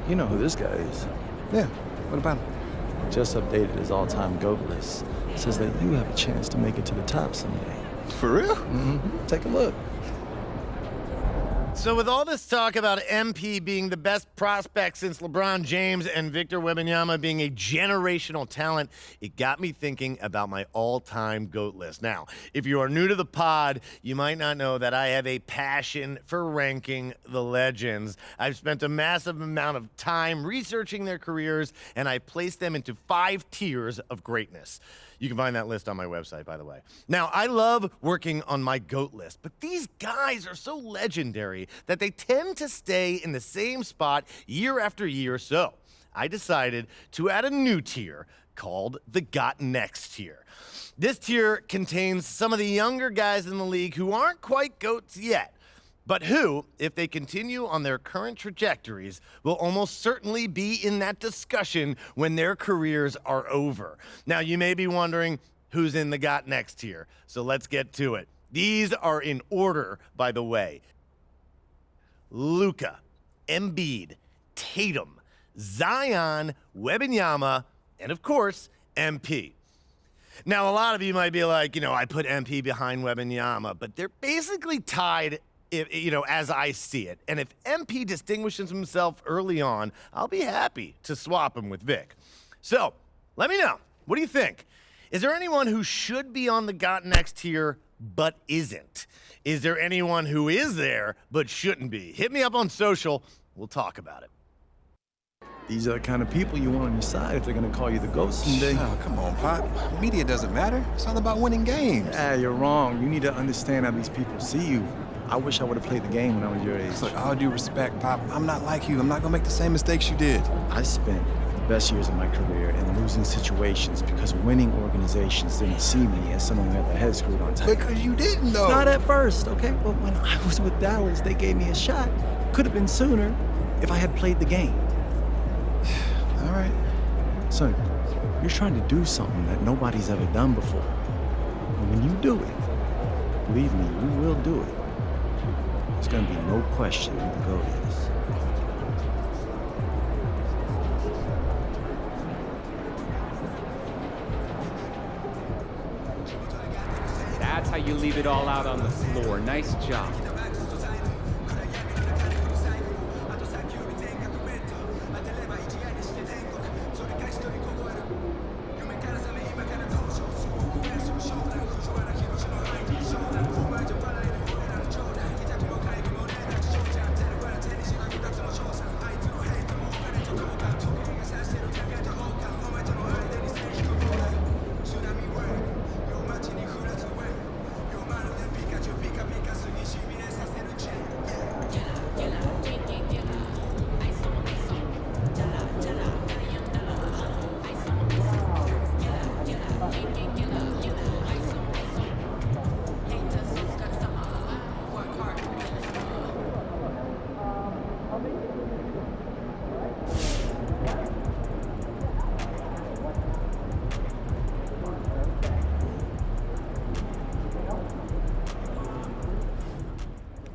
you know who this guy is. Yeah, what about him? Just updated his all-time GOAT list. Says that you have a chance to make it to the top someday. For real? Mm-hmm. Take a look. So with all this talk about MP being the best prospect since LeBron James and Victor Wembanyama being a generational talent, it got me thinking about my all-time GOAT list. Now, if you are new to the pod, you might not know that I have a passion for ranking the legends. I've spent a massive amount of time researching their careers, and I placed them into 5 tiers of greatness. You can find that list on my website, by the way. Now, I love working on my GOAT list, but these guys are so legendary that they tend to stay in the same spot year after year. So I decided to add a new tier called the Got Next tier. This tier contains some of the younger guys in the league who aren't quite GOATs yet, but who, if they continue on their current trajectories, will almost certainly be in that discussion when their careers are over. Now, you may be wondering who's in the Got Next tier, so let's get to it. These are in order, by the way. Luka, Embiid, Tatum, Zion, Wembanyama, and of course, MP. Now, a lot of you might be like, I put MP behind Wembanyama, but they're basically tied, as I see it. And if MP distinguishes himself early on, I'll be happy to swap him with Vic. So, let me know. What do you think? Is there anyone who should be on the Got Next tier but isn't? Is there anyone who is there but shouldn't be? Hit me up on social. We'll talk about it. These are the kind of people you want on your side if they're going to call you the GOAT someday. Oh, come on, Pop. Media doesn't matter. It's all about winning games. You're wrong. You need to understand how these people see you. I wish I would have played the game when I was your age. Look, all due respect, Pop, I'm not like you. I'm not going to make the same mistakes you did. I spent the best years of my career in losing situations because winning organizations didn't see me as someone who had their head screwed on tight. Because you didn't, though. Not at first, okay? But when I was with Dallas, they gave me a shot. Could have been sooner if I had played the game. All right. Son, you're trying to do something that nobody's ever done before. And when you do it, believe me, you will do it. There's gonna be no question who the GOAT is. That's how you leave it all out on the floor. Nice job.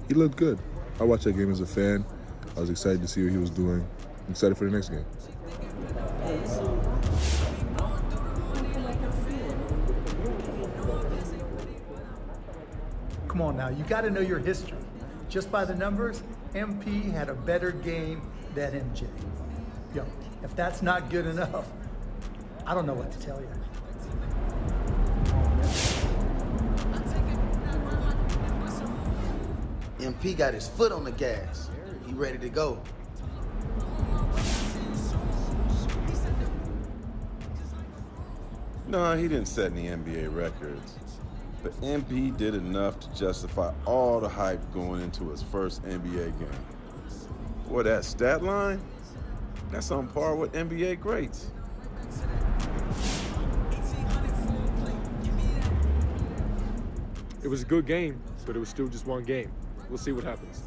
He looked good. I watched that game as a fan. I was excited to see what he was doing. I'm excited for the next game. Come on now, you got to know your history. Just by the numbers, MP had a better game than MJ. Yo, if that's not good enough, I don't know what to tell you. MP got his foot on the gas. He ready to go. No, he didn't set any NBA records. But MP did enough to justify all the hype going into his first NBA game. Boy, that stat line, that's on par with NBA greats. It was a good game, but it was still just one game. We'll see what happens.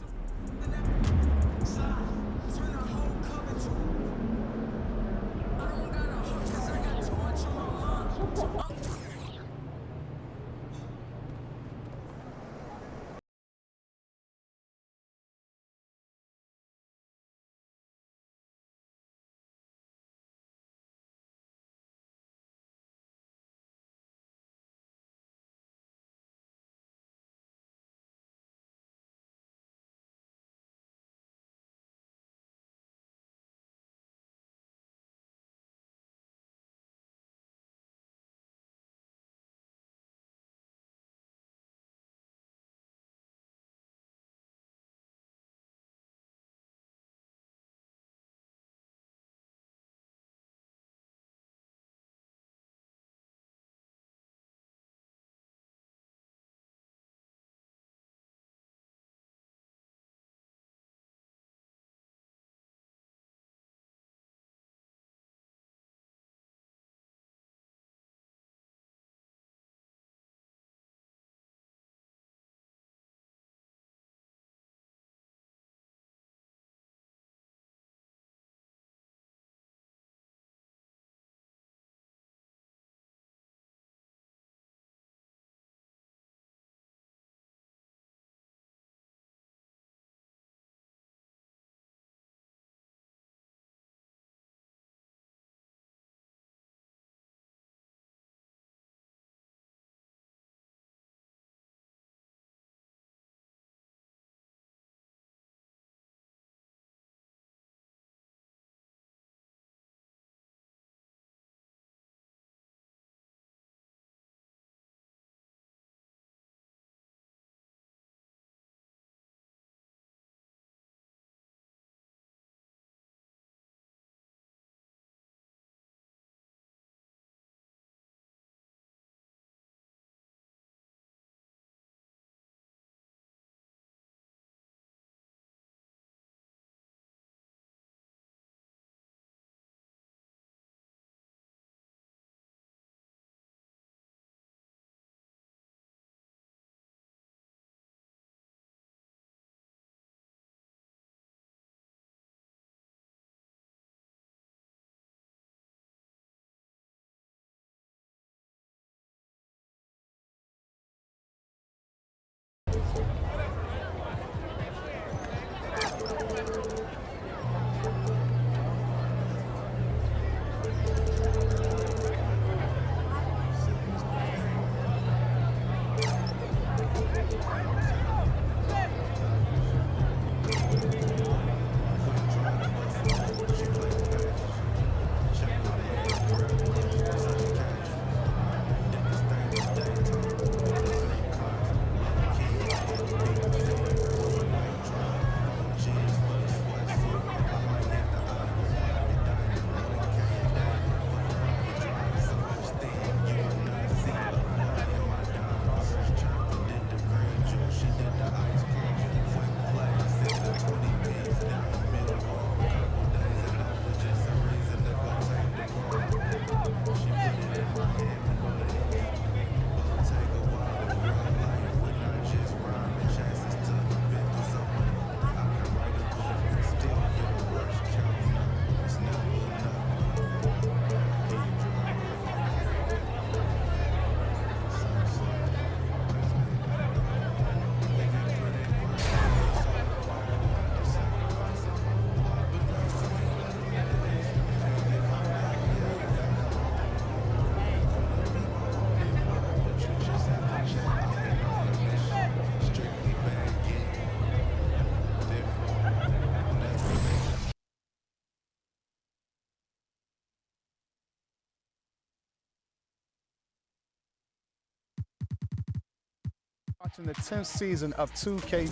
watching the 10th season of 2K.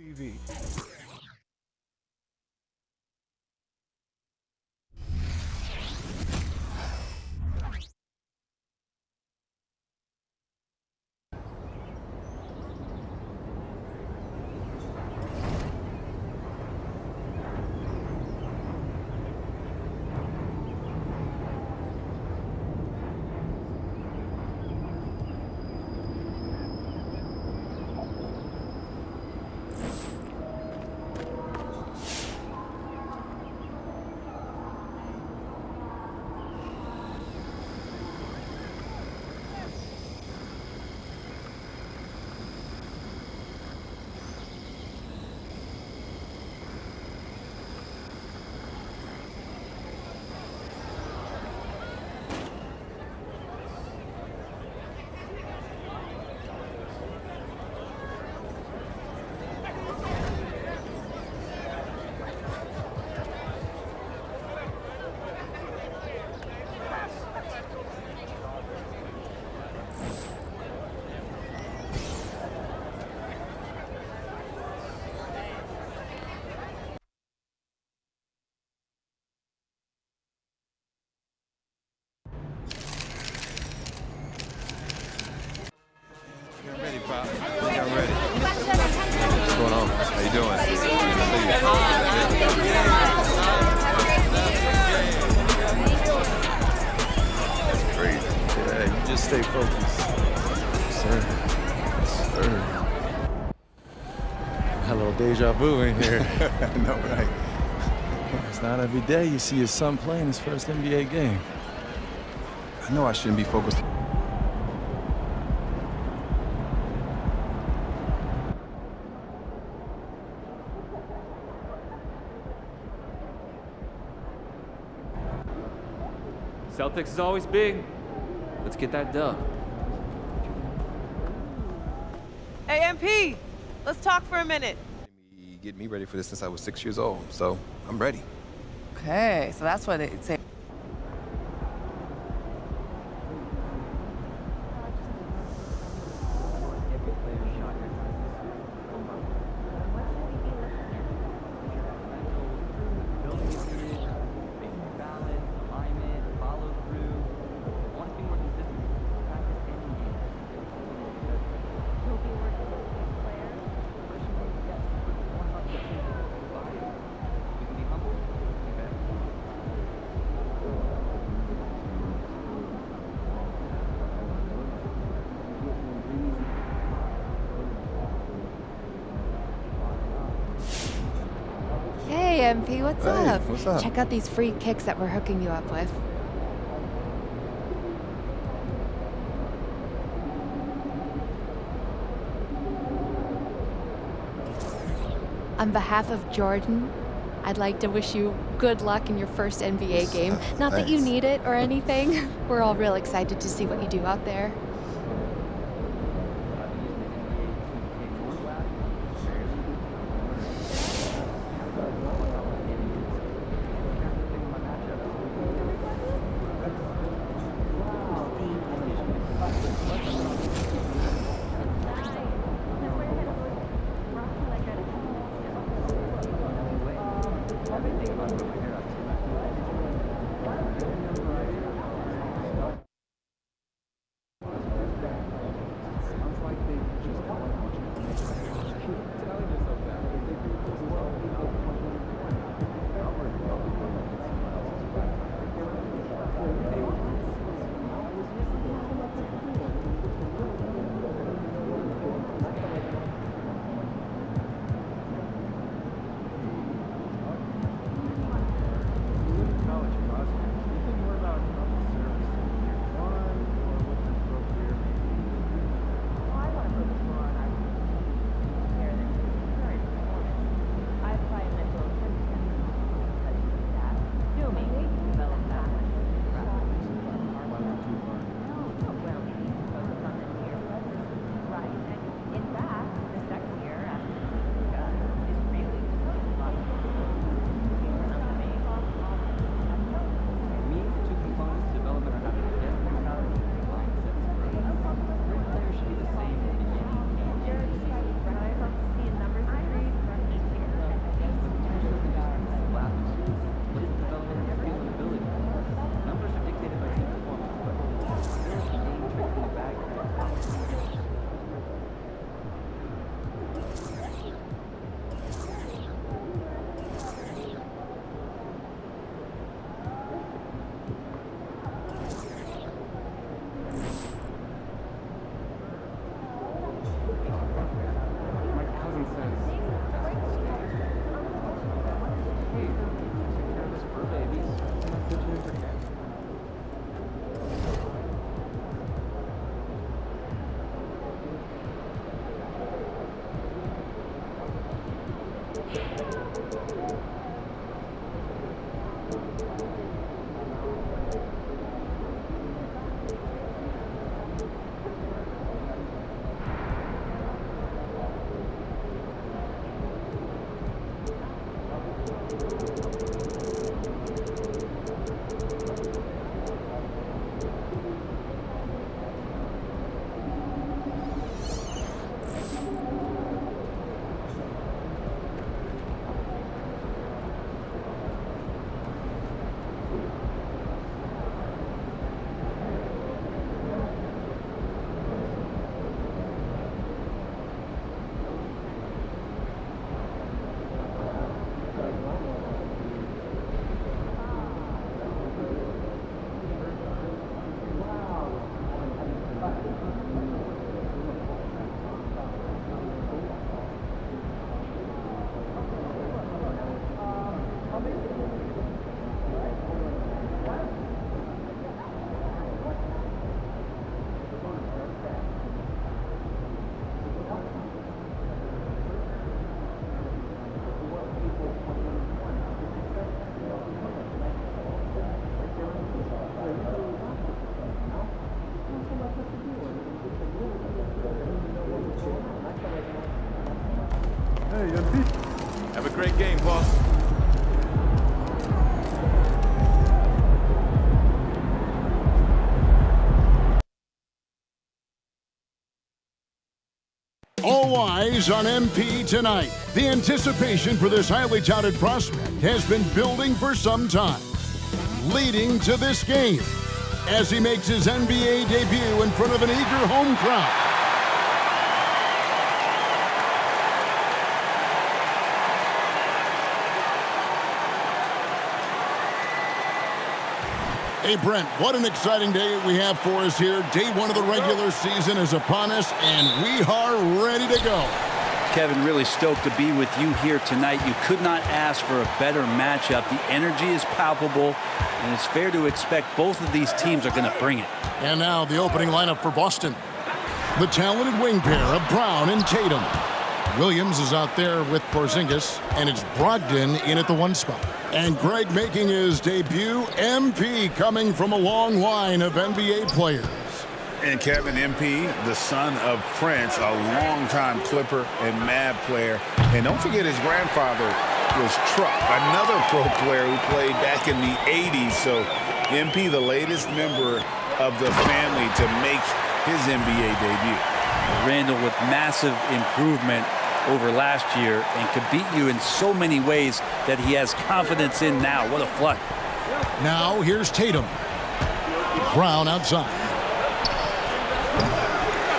TV. just stay focused. Yes, sir. Yes, sir. Hello, deja vu in here. I know, right? It's not every day you see your son playing his first NBA game. I know I shouldn't be focused. Celtics is always big. Let's get that dub. Hey, MP, let's talk for a minute. You get me ready for this since I was 6 years old, so I'm ready. Okay, so that's why they say. Hey, MP, what's Hey, up? what's up? Check out these free kicks that we're hooking you up with. On behalf of Jordan, I'd like to wish you good luck in your first NBA game. Not that you Thanks. need it or anything. We're all real excited to see what you do out there. great game, boss. All eyes on MP tonight. The anticipation for this highly touted prospect has been building for some time, leading to this game as he makes his NBA debut in front of an eager home crowd. Hey, Brent, what an exciting day we have for us here. Day one of the regular season is upon us, and we are ready to go. Kevin, really stoked to be with you here tonight. You could not ask for a better matchup. The energy is palpable, and it's fair to expect both of these teams are going to bring it. And now the opening lineup for Boston. The talented wing pair of Brown and Tatum. Williams is out there with Porzingis, and it's Brogdon in at the 1 spot. And Greg making his debut, MP coming from a long line of NBA players. And Kevin, MP, the son of Prince, a longtime Clipper and Mavs player. And don't forget his grandfather was Truck, another pro player who played back in the 80s. So MP, the latest member of the family to make his NBA debut. Randall with massive improvement over last year and could beat you in so many ways that he has confidence in now. What a flush. Now here's Tatum. Brown outside.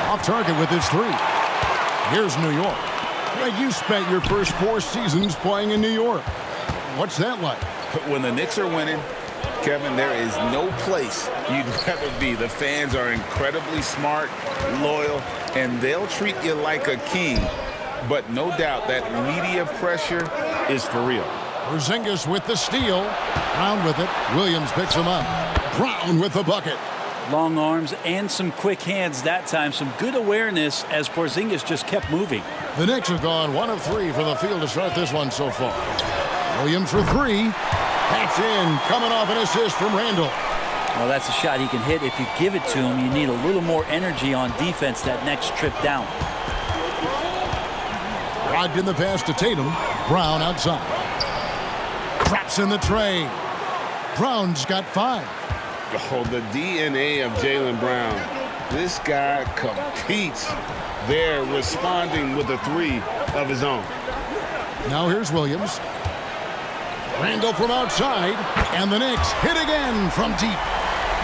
Off target with his 3. Here's New York. Greg, you spent your first 4 seasons playing in New York. What's that like? When the Knicks are winning, Kevin, there is no place you'd rather be. The fans are incredibly smart, loyal, and they'll treat you like a king. But no doubt that media pressure is for real. Porzingis with the steal. Brown with it. Williams picks him up. Brown with the bucket. Long arms and some quick hands that time. Some good awareness as Porzingis just kept moving. The Knicks have gone 1 of 3 from the field to start this one so far. Williams for 3. That's in. Coming off an assist from Randall. Well, that's a shot he can hit. If you give it to him, you need a little more energy on defense that next trip down. Brogdon the pass to Tatum. Brown outside. Traps in the tray. Brown's got 5. Oh, the DNA of Jaylen Brown. This guy competes. They're responding with a 3 of his own. Now here's Williams. Randall from outside. And the Knicks hit again from deep.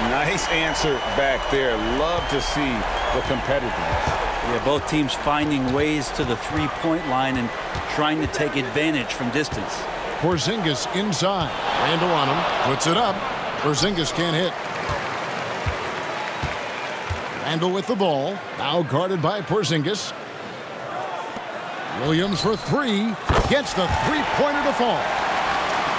Nice answer back there. Love to see the competitiveness. Yeah, both teams finding ways to the 3-point line and trying to take advantage from distance. Porzingis inside. Randall on him. Puts it up. Porzingis can't hit. Randall with the ball. Now guarded by Porzingis. Williams for 3. Gets the 3-pointer to fall.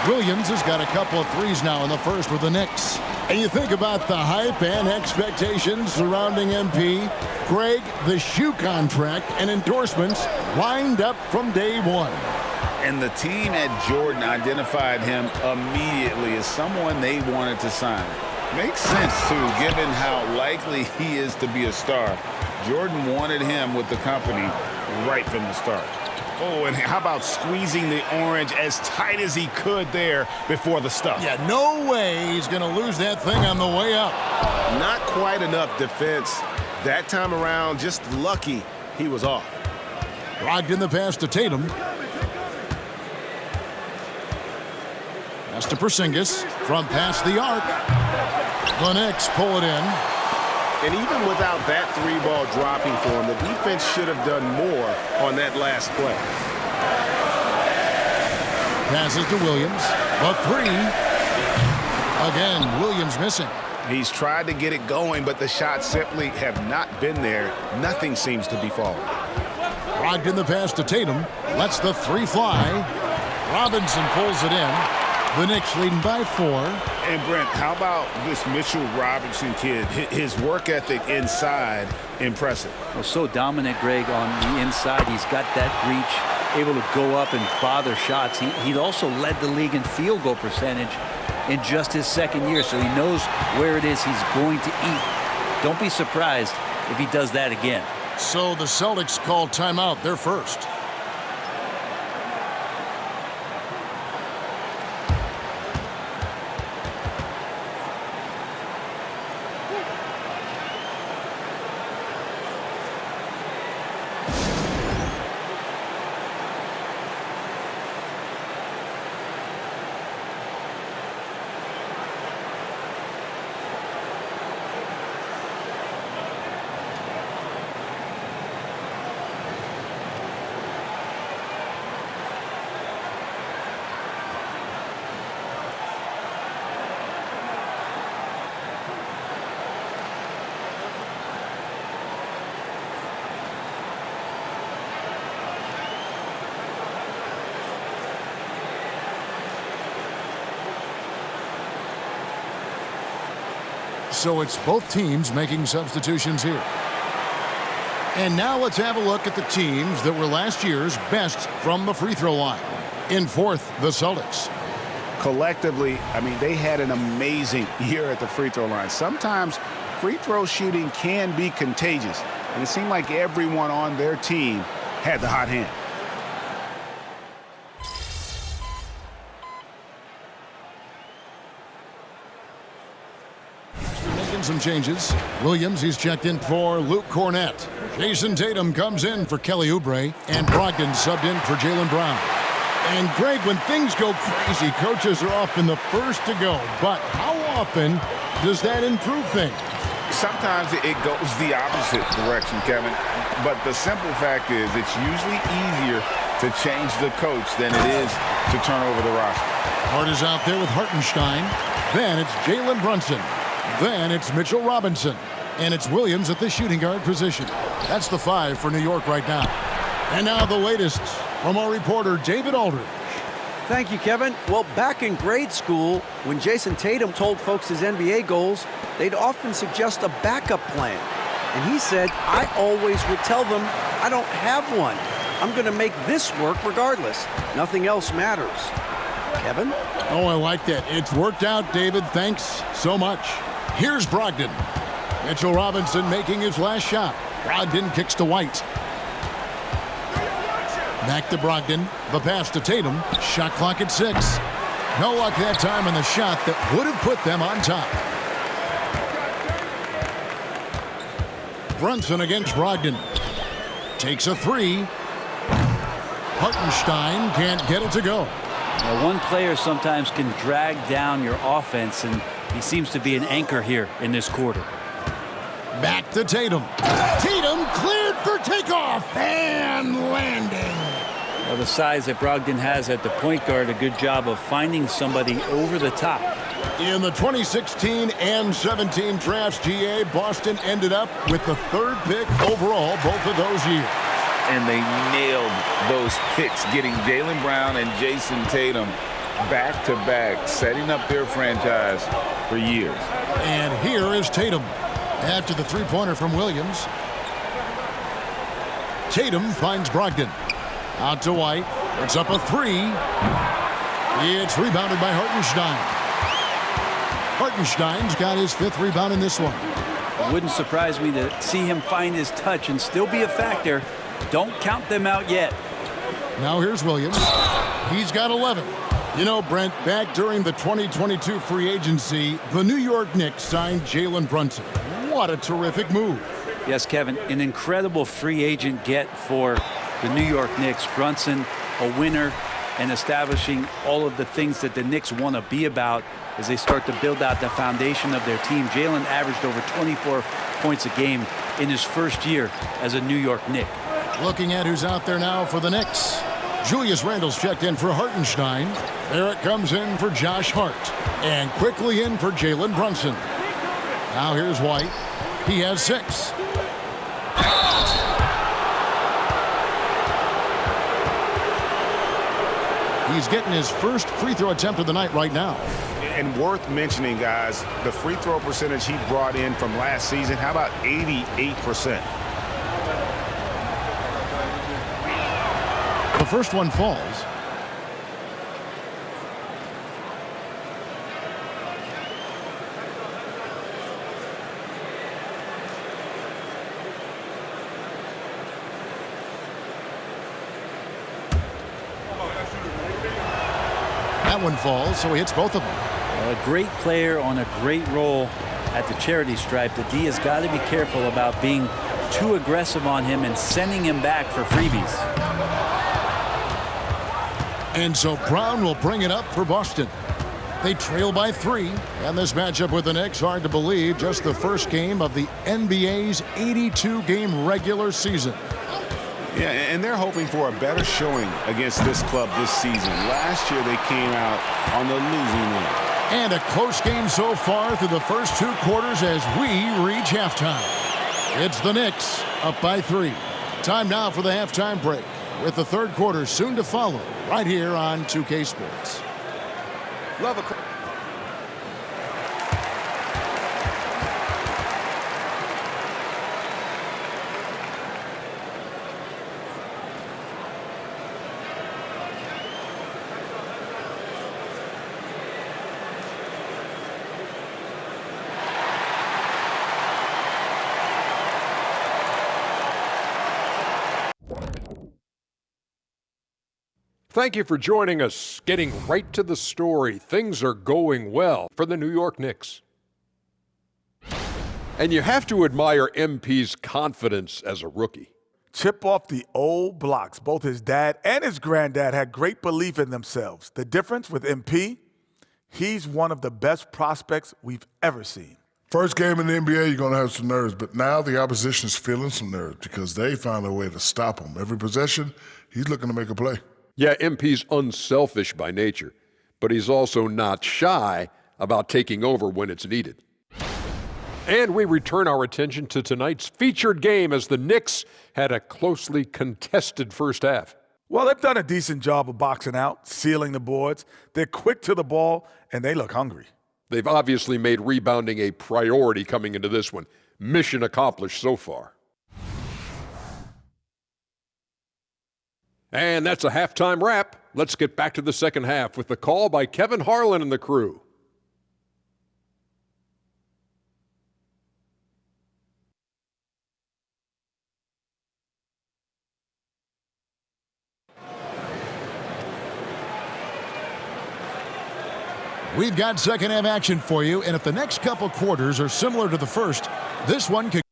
Williams has got a couple of 3s now in the first with the Knicks. And you think about the hype and expectations surrounding MP. Greg, the shoe contract and endorsements lined up from day 1. And the team at Jordan identified him immediately as someone they wanted to sign. Makes sense, too, given how likely he is to be a star. Jordan wanted him with the company right from the start. Oh, and how about squeezing the orange as tight as he could there before the stuff? Yeah, no way he's going to lose that thing on the way up. Not quite enough defense. That time around, just lucky he was off. Brogdon the pass to Tatum. Pass to Porzingis from past the arc. The Knicks pull it in. And even without that 3-ball dropping for him, the defense should have done more on that last play. Passes to Williams. The 3. Again, Williams missing. He's tried to get it going, but the shots simply have not been there. Nothing seems to be falling. Brogdon the pass to Tatum. Lets the 3 fly. Robinson pulls it in. The Knicks leading by 4. And Brent, how about this Mitchell Robinson kid? His work ethic inside, impressive. Well, so dominant, Greg, on the inside. He's got that reach, able to go up and bother shots. He also led the league in field goal percentage in just his 2nd year, so he knows where it is he's going to eat. Don't be surprised if he does that again. So the Celtics call timeout. They're first. So it's both teams making substitutions here. And now let's have a look at the teams that were last year's best from the free throw line. In fourth, the Celtics. Collectively, I mean, they had an amazing year at the free throw line. Sometimes free throw shooting can be contagious, and it seemed like everyone on their team had the hot hand. Making some changes. Williams, he's checked in for Luke Cornett. Jason Tatum comes in for Kelly Oubre, and Brogdon subbed in for Jaylen Brown. And Greg, when things go crazy, coaches are often the first to go. But how often does that improve things? Sometimes it goes the opposite direction, Kevin. But the simple fact is it's usually easier to change the coach than it is to turn over the roster. Hart is out there with Hartenstein. Then it's Jalen Brunson. Then it's Mitchell Robinson. And it's Williams at the shooting guard position. That's the 5 for New York right now. And now the latest from our reporter, David Aldridge. Thank you, Kevin. Well, back in grade school, when Jason Tatum told folks his NBA goals, they'd often suggest a backup plan. And he said, I always would tell them, I don't have one. I'm going to make this work regardless. Nothing else matters. Kevin? Oh, I like that. It's worked out, David. Thanks so much. Here's Brogdon. Mitchell Robinson making his last shot. Brogdon kicks to White. Back to Brogdon. The pass to Tatum. Shot clock at 6. No luck that time on the shot that would have put them on top. Brunson against Brogdon. Takes a 3. Hartenstein can't get it to go. Now, one player sometimes can drag down your offense, and he seems to be an anchor here in this quarter. Back to Tatum. Tatum cleared for takeoff and landing. Well, the size that Brogdon has at the point guard, a good job of finding somebody over the top. In the 2016 and 17 drafts, GA, Boston ended up with the 3rd pick overall both of those years. And they nailed those picks, getting Jaylen Brown and Jason Tatum back-to-back, setting up their franchise for years. And here is Tatum. After the three-pointer from Williams, Tatum finds Brogdon. Out to White. It's up a 3. It's rebounded by Hartenstein. Hartenstein's got his 5th rebound in this one. It wouldn't surprise me to see him find his touch and still be a factor. Don't count them out yet. Now here's Williams. He's got 11. You know, Brent, back during the 2022 free agency, the New York Knicks signed Jalen Brunson. What a terrific move. Yes, Kevin, an incredible free agent get for the New York Knicks. Brunson, a winner, and establishing all of the things that the Knicks want to be about as they start to build out the foundation of their team. Jalen averaged over 24 points a game in his first year as a New York Knick. Looking at who's out there now for the Knicks. Julius Randle's checked in for Hartenstein. Barrett comes in for Josh Hart. And quickly in for Jalen Brunson. Now here's White. He has 6. He's getting his first free throw attempt of the night right now. And worth mentioning, guys, the free throw percentage he brought in from last season, how about 88%? The first one falls. That one falls, so he hits both of them. A great player on a great roll at the charity stripe. The D has got to be careful about being too aggressive on him and sending him back for freebies. And so Brown will bring it up for Boston. They trail by 3, and this matchup with the Knicks, hard to believe, just the first game of the NBA's 82-game regular season. Yeah, and they're hoping for a better showing against this club this season. Last year, they came out on the losing end. And a close game so far through the first 2 quarters as we reach halftime. It's the Knicks up by 3. Time now for the halftime break, with the 3rd quarter soon to follow right here on 2K Sports. Thank you for joining us. Getting right to the story, things are going well for the New York Knicks. And you have to admire MP's confidence as a rookie. Chip off the old blocks. Both his dad and his granddad had great belief in themselves. The difference with MP, he's one of the best prospects we've ever seen. First game in the NBA, you're going to have some nerves, but now the opposition's feeling some nerves because they found a way to stop him. Every possession, he's looking to make a play. Yeah, MP's unselfish by nature, but he's also not shy about taking over when it's needed. And we return our attention to tonight's featured game as the Knicks had a closely contested first half. Well, they've done a decent job of boxing out, sealing the boards. They're quick to the ball, and they look hungry. They've obviously made rebounding a priority coming into this one. Mission accomplished so far. And that's a halftime wrap. Let's get back to the second half with the call by Kevin Harlan and the crew. We've got second half action for you, and if the next couple quarters are similar to the first, this one could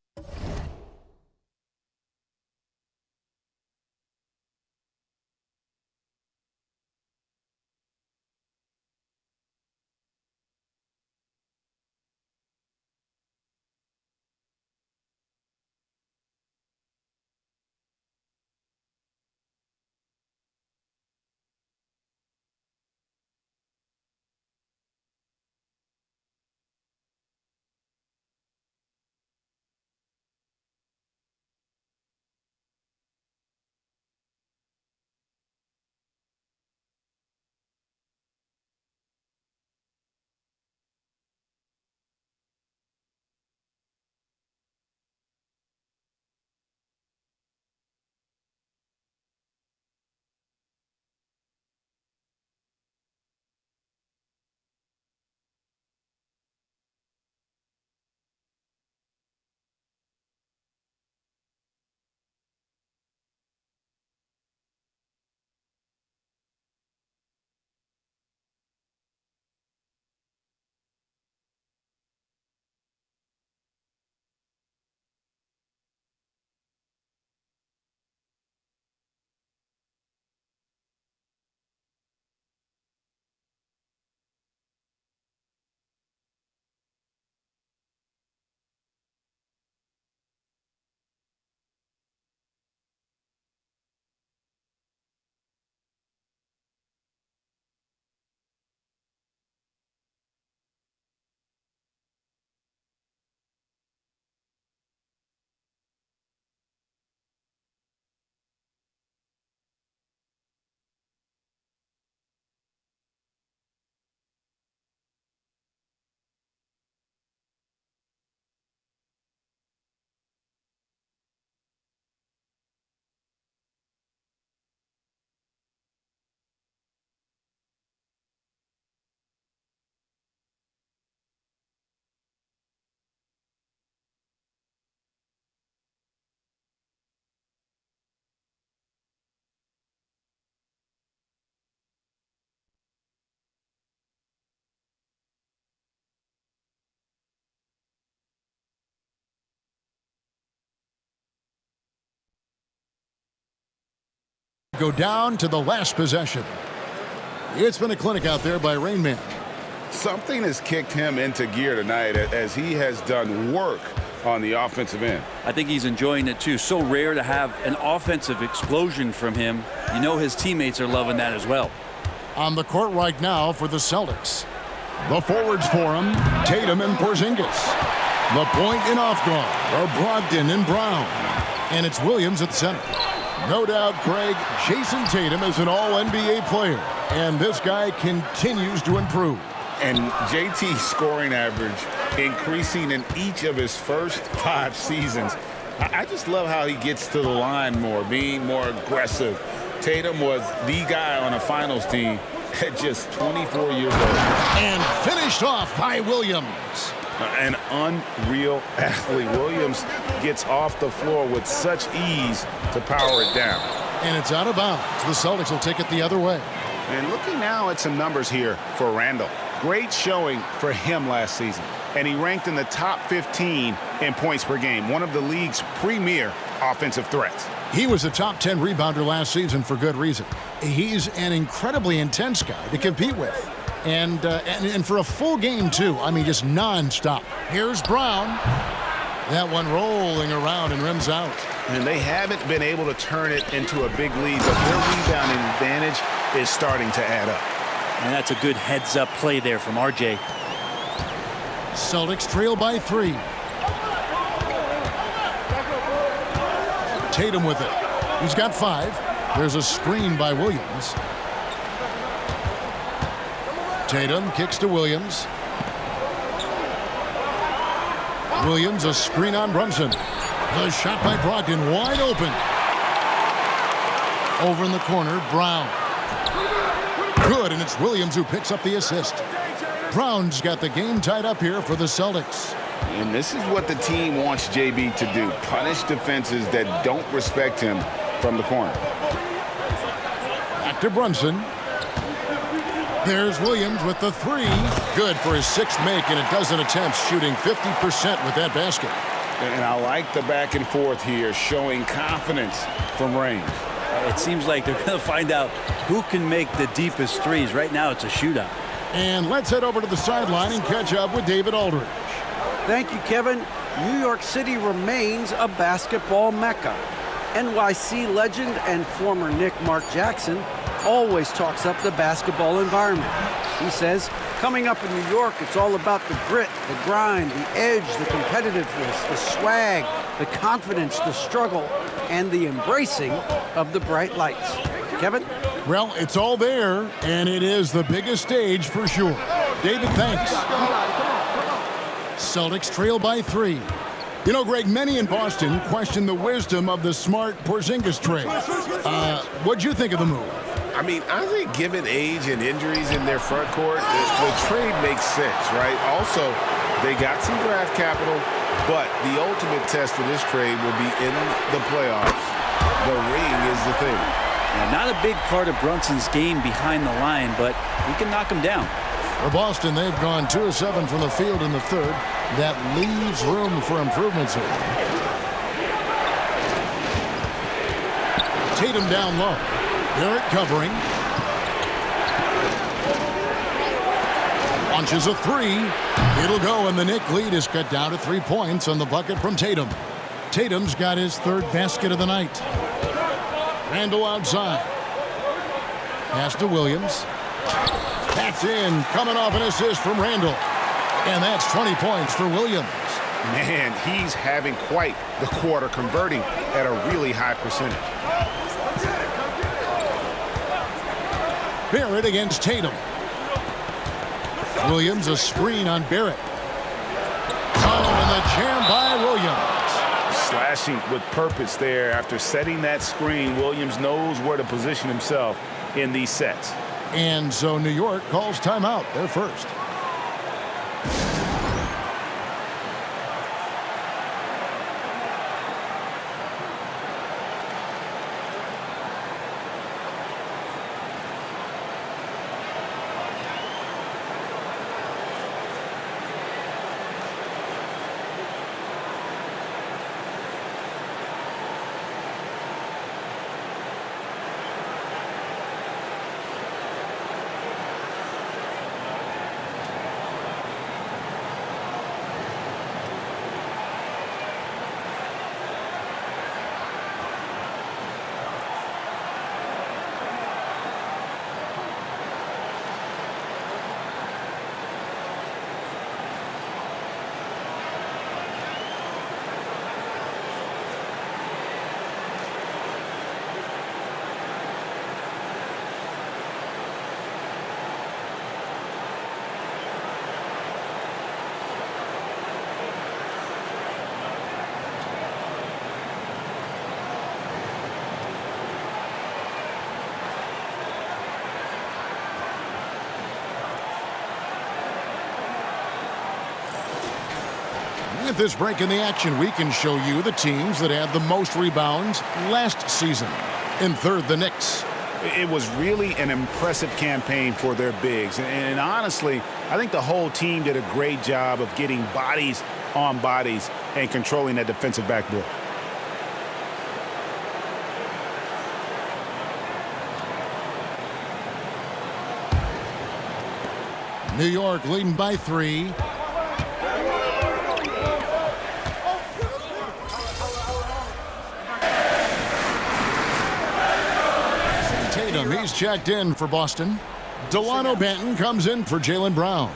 go down to the last possession. It's been a clinic out there by Rain Man. Something has kicked him into gear tonight as he has done work on the offensive end. I think he's enjoying it too. So rare to have an offensive explosion from him. You know his teammates are loving that as well. On the court right now for the Celtics. The forwards for him, Tatum and Porzingis. The point and off guard are Brogdon and Brown. And it's Williams at center. No doubt, Greg, Jason Tatum is an all-NBA player. And this guy continues to improve. And JT's scoring average increasing in each of his first 5 seasons. I just love how he gets to the line more, being more aggressive. Tatum was the guy on a finals team at just 24 years old. And finished off by Williams. An unreal athlete. Williams gets off the floor with such ease to power it down. And it's out of bounds. The Celtics will take it the other way. And looking now at some numbers here for Randall. Great showing for him last season. And he ranked in the top 15 in points per game, one of the league's premier offensive threats. He was a top 10 rebounder last season for good reason. He's an incredibly intense guy to compete with. And for a full game, too. I mean, just nonstop. Here's Brown. That one rolling around and rims out. And they haven't been able to turn it into a big lead, but their rebounding advantage is starting to add up. And that's a good heads-up play there from RJ. Celtics trail by 3. Tatum with it. He's got 5. There's a screen by Williams. Tatum kicks to Williams. Williams, a screen on Brunson. The shot by Brogdon, wide open. Over in the corner, Brown. Good, and it's Williams who picks up the assist. Brown's got the game tied up here for the Celtics. And this is what the team wants JB to do. Punish defenses that don't respect him from the corner. Back to Brunson. There's Williams with the 3. Good for his 6th make and a dozen attempts, shooting 50% with that basket. And I like the back and forth here, showing confidence from range. It seems like they're going to find out who can make the deepest threes. Right now, it's a shootout. And let's head over to the sideline and catch up with David Aldridge. Thank you, Kevin. New York City remains a basketball mecca. NYC legend and former Knick Mark Jackson always talks up the basketball environment. He says, coming up in New York, it's all about the grit, the grind, the edge, the competitiveness, the swag, the confidence, the struggle, and the embracing of the bright lights. Kevin? Well, it's all there, and it is the biggest stage for sure. David, thanks. Celtics trail by 3. You know, Greg, many in Boston question the wisdom of the Smart Porzingis trade. What'd you think of the move? I mean, I think given age and injuries in their front court, the trade makes sense, right? Also, they got some draft capital, but the ultimate test for this trade will be in the playoffs. The ring is the thing. Now, not a big part of Brunson's game behind the line, but he can knock him down. For Boston, they've gone 2 of 7 from the field in the 3rd. That leaves room for improvements here. Tatum down low. Barrett covering. Launches a 3. It'll go, and the Knick lead is cut down to 3 points on the bucket from Tatum. Tatum's got his 3rd basket of the night. Randall outside. Pass to Williams. That's in, coming off an assist from Randall. And that's 20 points for Williams. Man, he's having quite the quarter, converting at a really high percentage. Barrett against Tatum. Williams, a screen on Barrett. Oh, and the jam by Williams. Slashing with purpose there. After setting that screen, Williams knows where to position himself in these sets. And so New York calls timeout. They're first. At this break in the action, we can show you the teams that had the most rebounds last season. In third, the Knicks. It was really an impressive campaign for their bigs. And honestly, I think the whole team did a great job of getting bodies on bodies and controlling that defensive backboard. New York leading by 3. Tatum, he's checked in for Boston. Delano Banton comes in for Jaylen Brown.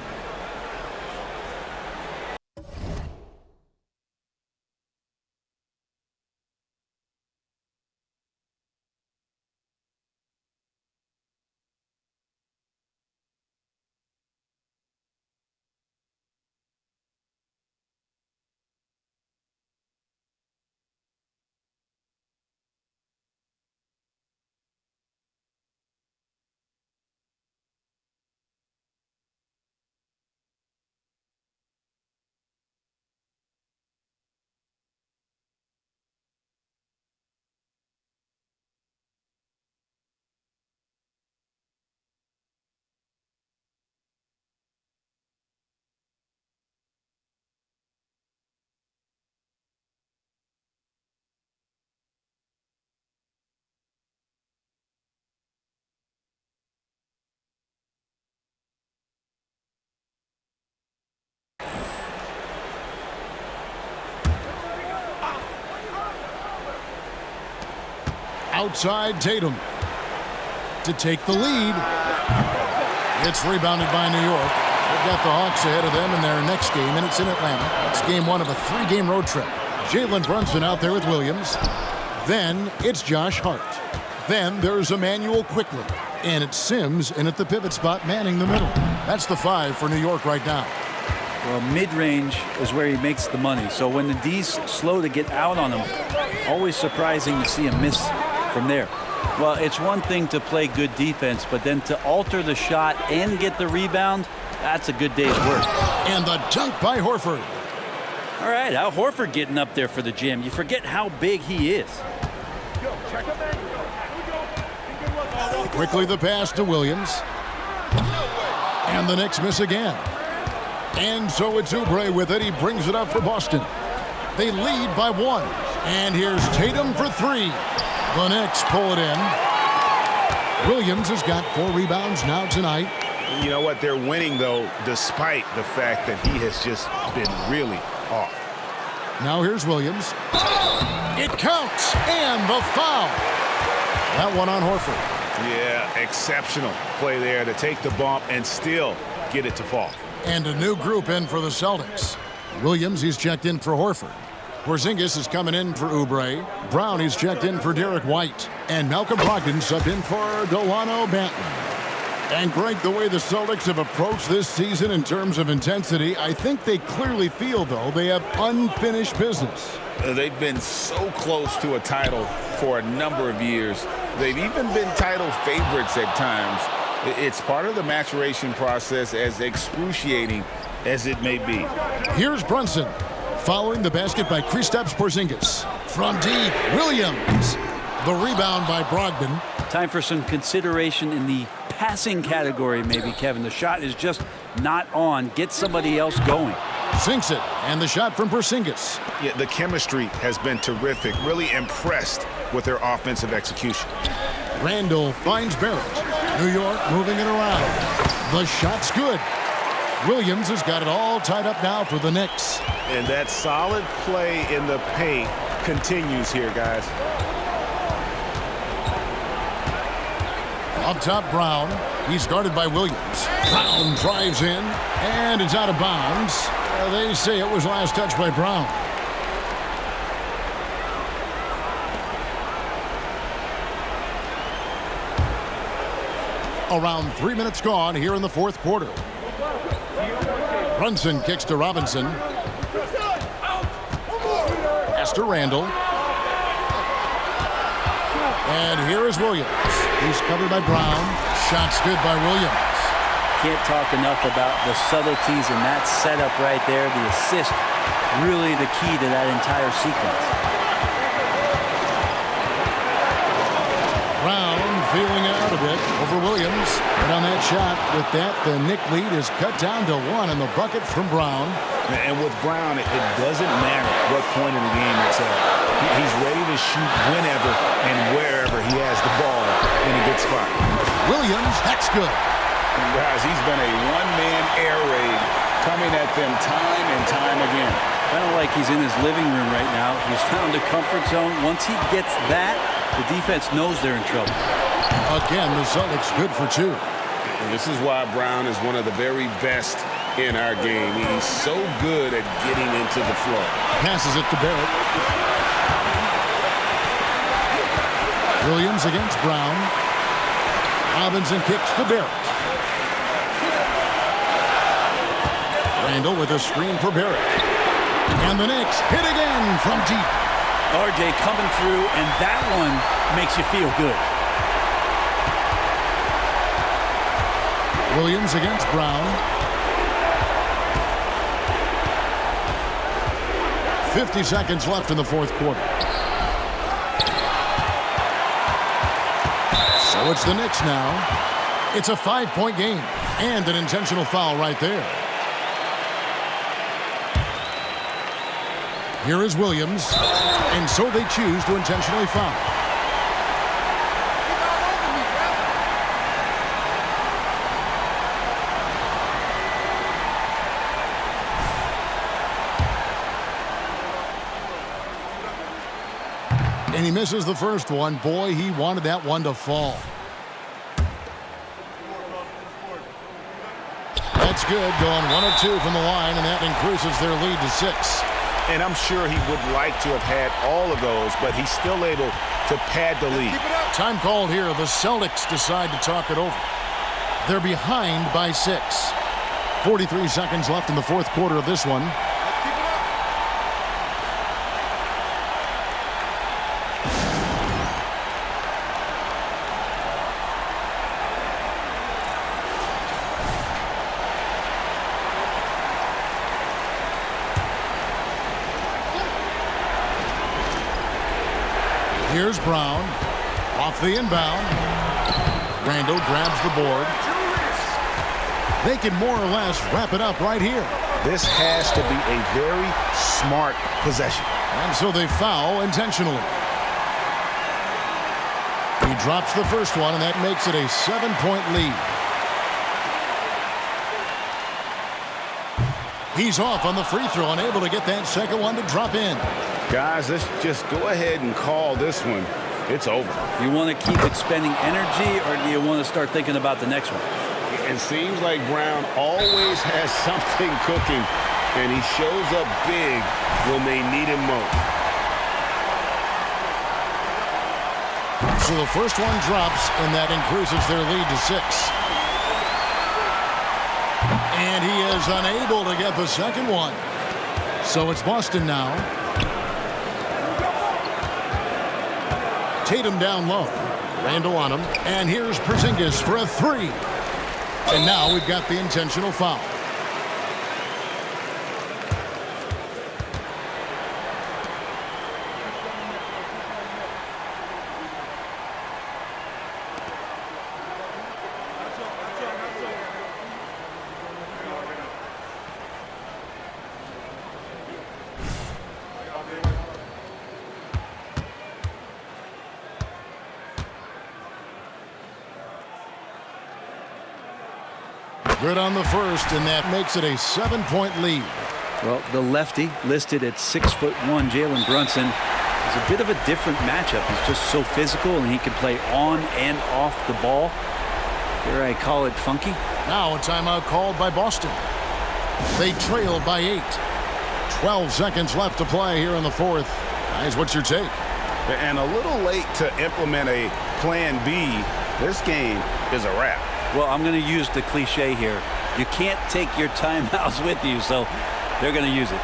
Outside Tatum to take the lead. It's rebounded by New York. They've got the Hawks ahead of them in their next game, and it's in Atlanta. It's game 1 of a 3-game road trip. Jalen Brunson out there with Williams. Then it's Josh Hart. Then there's Emmanuel Quickley. And it's Sims in at the pivot spot manning the middle. That's the 5 for New York right now. Well, mid-range is where he makes the money. So when the D's slow to get out on him, always surprising to see him miss from there. Well, it's one thing to play good defense, but then to alter the shot and get the rebound, that's a good day's work. And the dunk by Horford. All right, Al Horford getting up there for the Jam. You forget how big he is. Quickly the pass to Williams. And the Knicks miss again. And so it's Oubre with it. He brings it up for Boston. They lead by 1. And here's Tatum for 3. The Knicks pull it in. Williams has got 4 rebounds now tonight. You know what? They're winning, though, despite the fact that he has just been really off. Now here's Williams. It counts. And the foul. That one on Horford. Yeah, exceptional play there to take the bump and still get it to fall. And a new group in for the Celtics. Williams, he's checked in for Horford. Porzingis is coming in for Oubre. Brown, he's checked in for Derek White. And Malcolm Brogdon subbed in for Delano Banton. And Greg, the way the Celtics have approached this season in terms of intensity, I think they clearly feel, though, they have unfinished business. They've been so close to a title for a number of years. They've even been title favorites at times. It's part of the maturation process, as excruciating as it may be. Here's Brunson. Following the basket by Kristaps Porzingis. From deep, Williams. The rebound by Brogdon. Time for some consideration in the passing category, maybe, Kevin. The shot is just not on. Get somebody else going. Sinks it, and the shot from Porzingis. Yeah, the chemistry has been terrific. Really impressed with their offensive execution. Randall finds Barrett. New York moving it around. The shot's good. Williams has got it all tied up now for the Knicks. And that solid play in the paint continues here, guys. Up top, Brown. He's guarded by Williams. Brown drives in, and it's out of bounds. They say it was last touch by Brown. Around 3 minutes gone here in the fourth quarter. Brunson kicks to Robinson. Pass to Randall. And here is Williams. He's covered by Brown. Shot's good by Williams. Can't talk enough about the subtleties in that setup right there. The assist, really the key to that entire sequence. bit over Williams. And on that shot, with that, the Knick lead is cut down to 1 in the bucket from Brown. And with Brown, it doesn't matter what point in the game it's at. He's ready to shoot whenever and wherever he has the ball in a good spot. Williams, that's good. And guys, he's been a one-man air raid coming at them time and time again. Kind of like he's in his living room right now. He's found a comfort zone. Once he gets that, the defense knows they're in trouble. Again, the Celtics good for 2. And this is why Brown is one of the very best in our game. He's so good at getting into the flow. Passes it to Barrett. Williams against Brown. Robinson kicks to Barrett. Randall with a screen for Barrett. And the Knicks hit again from deep. RJ coming through, and that one makes you feel good. Williams against Brown. 50 seconds left in the fourth quarter. So it's the Knicks now. It's a 5-point game and an intentional foul right there. Here is Williams, and so they choose to intentionally foul. And he misses the first one. Boy, he wanted that one to fall. That's good, going 1 of 2 from the line, and that increases their lead to 6. And I'm sure he would like to have had all of those, but he's still able to pad the lead. Time called here. The Celtics decide to talk it over. They're behind by 6. 43 seconds left in the fourth quarter of this one. Here's Brown, off the inbound. Randall grabs the board. They can more or less wrap it up right here. This has to be a very smart possession. And so they foul intentionally. He drops the first one, and that makes it a 7-point lead. He's off on the free throw, unable to get that second one to drop in. Guys, let's just go ahead and call this one. It's over. You want to keep expending energy, or do you want to start thinking about the next one? It seems like Brown always has something cooking, and he shows up big when they need him most. So the first one drops, and that increases their lead to 6. And he is unable to get the second one. So it's Boston now. Tatum down low. Randall on him. And here's Porzingis for a 3. And now we've got the intentional foul. Good on the first, and that makes it a 7-point lead. Well, the lefty listed at 6'1", Jalen Brunson, is a bit of a different matchup. He's just so physical, and he can play on and off the ball. Dare I call it funky? Now a timeout called by Boston. They trail by 8. 12 seconds left to play here in the fourth. Guys, what's your take? And a little late to implement a plan B. This game is a wrap. Well, I'm going to use the cliche here. You can't take your timeouts with you, so they're going to use it.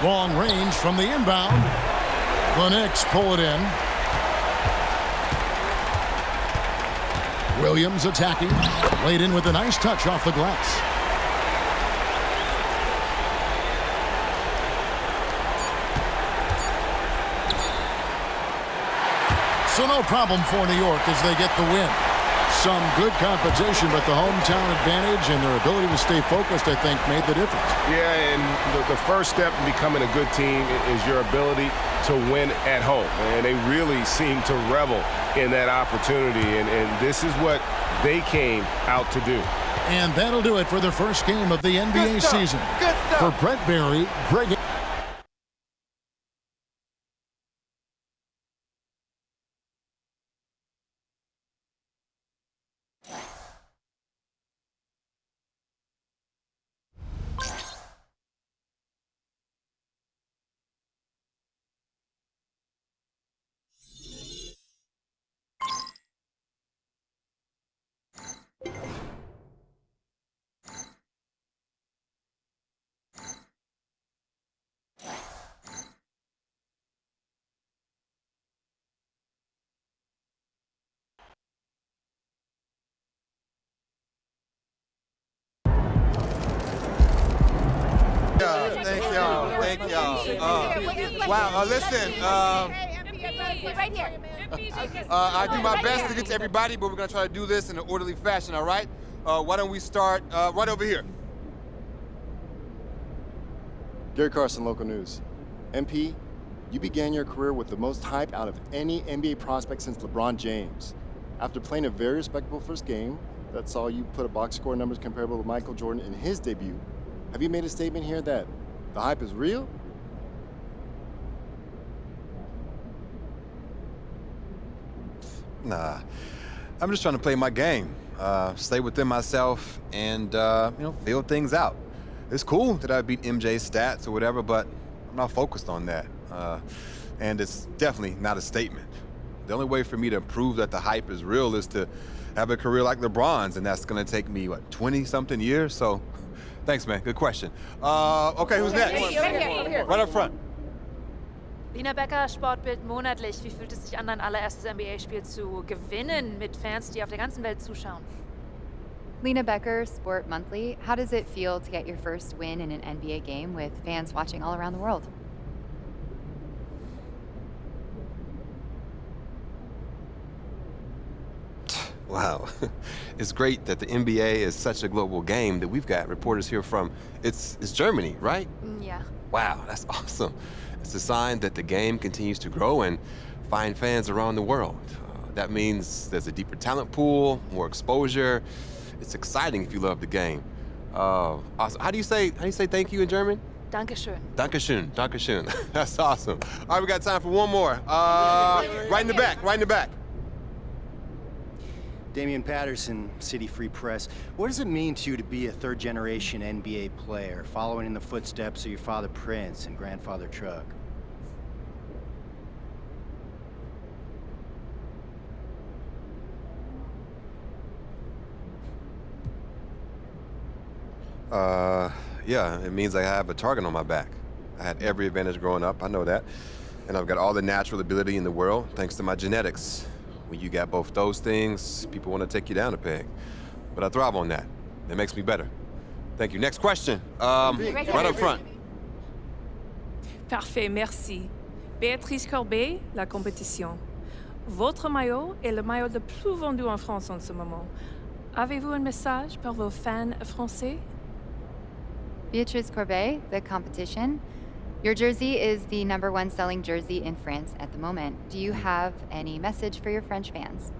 Long range from the inbound. The Knicks pull it in. Williams attacking. Laid in with a nice touch off the glass. So no problem for New York as they get the win. Some good competition, but the hometown advantage and their ability to stay focused, I think, made the difference. Yeah, and the first step in becoming a good team is your ability to win at home. And they really seem to revel in that opportunity, and this is what they came out to do. And that'll do it for the first game of the NBA season. Good stuff. For Brett Barry, Greg. Thank y'all. Thank y'all. Wow. Listen. Right here. I do my best to get to everybody, but we're gonna try to do this in an orderly fashion. All right? Why don't we start right over here? Gary Carson, Local News. MP, you began your career with the most hype out of any NBA prospect since LeBron James. After playing a very respectable first game that saw you put up box score numbers comparable to Michael Jordan in his debut, have you made a statement here that the hype is real? Nah. I'm just trying to play my game, stay within myself, and feel things out. It's cool that I beat MJ's stats or whatever, but I'm not focused on that. And it's definitely not a statement. The only way for me to prove that the hype is real is to have a career like LeBron's, and that's gonna take me, 20-something years? So, thanks, man. Good question. Okay, who's next? Right up front. Lina Becker, Sportbild monatlich. Wie fühlt es sich an, dein allererstes NBA-Spiel zu gewinnen mit Fans, die auf der ganzen Welt zuschauen? Lina Becker, Sport Monthly. How does it feel to get your first win in an NBA game with fans watching all around the world? Wow. It's great that the NBA is such a global game that we've got reporters here from, it's Germany, right? Yeah. Wow, that's awesome. It's a sign that the game continues to grow and find fans around the world. That means there's a deeper talent pool, more exposure. It's exciting if you love the game. Awesome. How do you say thank you in German? Dankeschön. Dankeschön. Dankeschön. That's awesome. All right, we got time for one more. Right in the back. Damian Patterson, City Free Press. What does it mean to you to be a third-generation NBA player, following in the footsteps of your father Prince and grandfather Chuck? Yeah, it means I have a target on my back. I had every advantage growing up, I know that. And I've got all the natural ability in the world, thanks to my genetics. When you got both those things, people want to take you down a peg. But I thrive on that. It makes me better. Thank you. Next question. Right up front. Parfait, merci. Béatrice Corbet, La Compétition. Votre maillot est le maillot le plus vendu en France en ce moment. Avez-vous un message pour vos fans français? Beatrice Corbet, The Competition. Your jersey is the #1 selling jersey in France at the moment. Do you have any message for your French fans?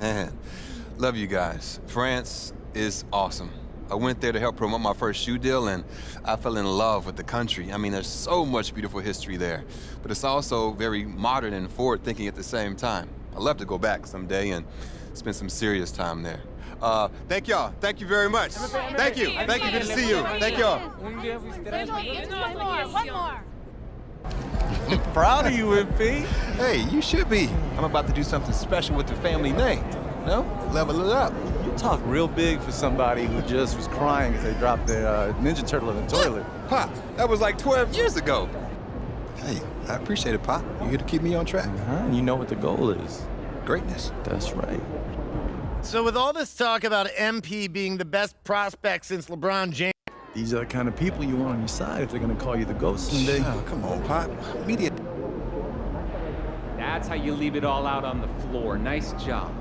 Man, love you guys. France is awesome. I went there to help promote my first shoe deal, and I fell in love with the country. I mean, there's so much beautiful history there, but it's also very modern and forward-thinking at the same time. I'd love to go back someday and spend some serious time there. Thank y'all. Thank you very much. Thank you. Thank you. Good to see you. Thank y'all. One more. Proud of you, MP. Hey, you should be. I'm about to do something special with the family name. No? Level it up. talk real big for somebody who just was crying as they dropped their Ninja Turtle in the toilet. Pop, that was like 12 years ago. Hey, I appreciate it, Pop. You here to keep me on track. And you know what the goal is. Greatness. That's right. So with all this talk about MP being the best prospect since LeBron James, These are the kind of people you want on your side if they're going to call you the GOAT someday. Oh, come on, Pop. Media. That's how you leave it all out on the floor. Nice job.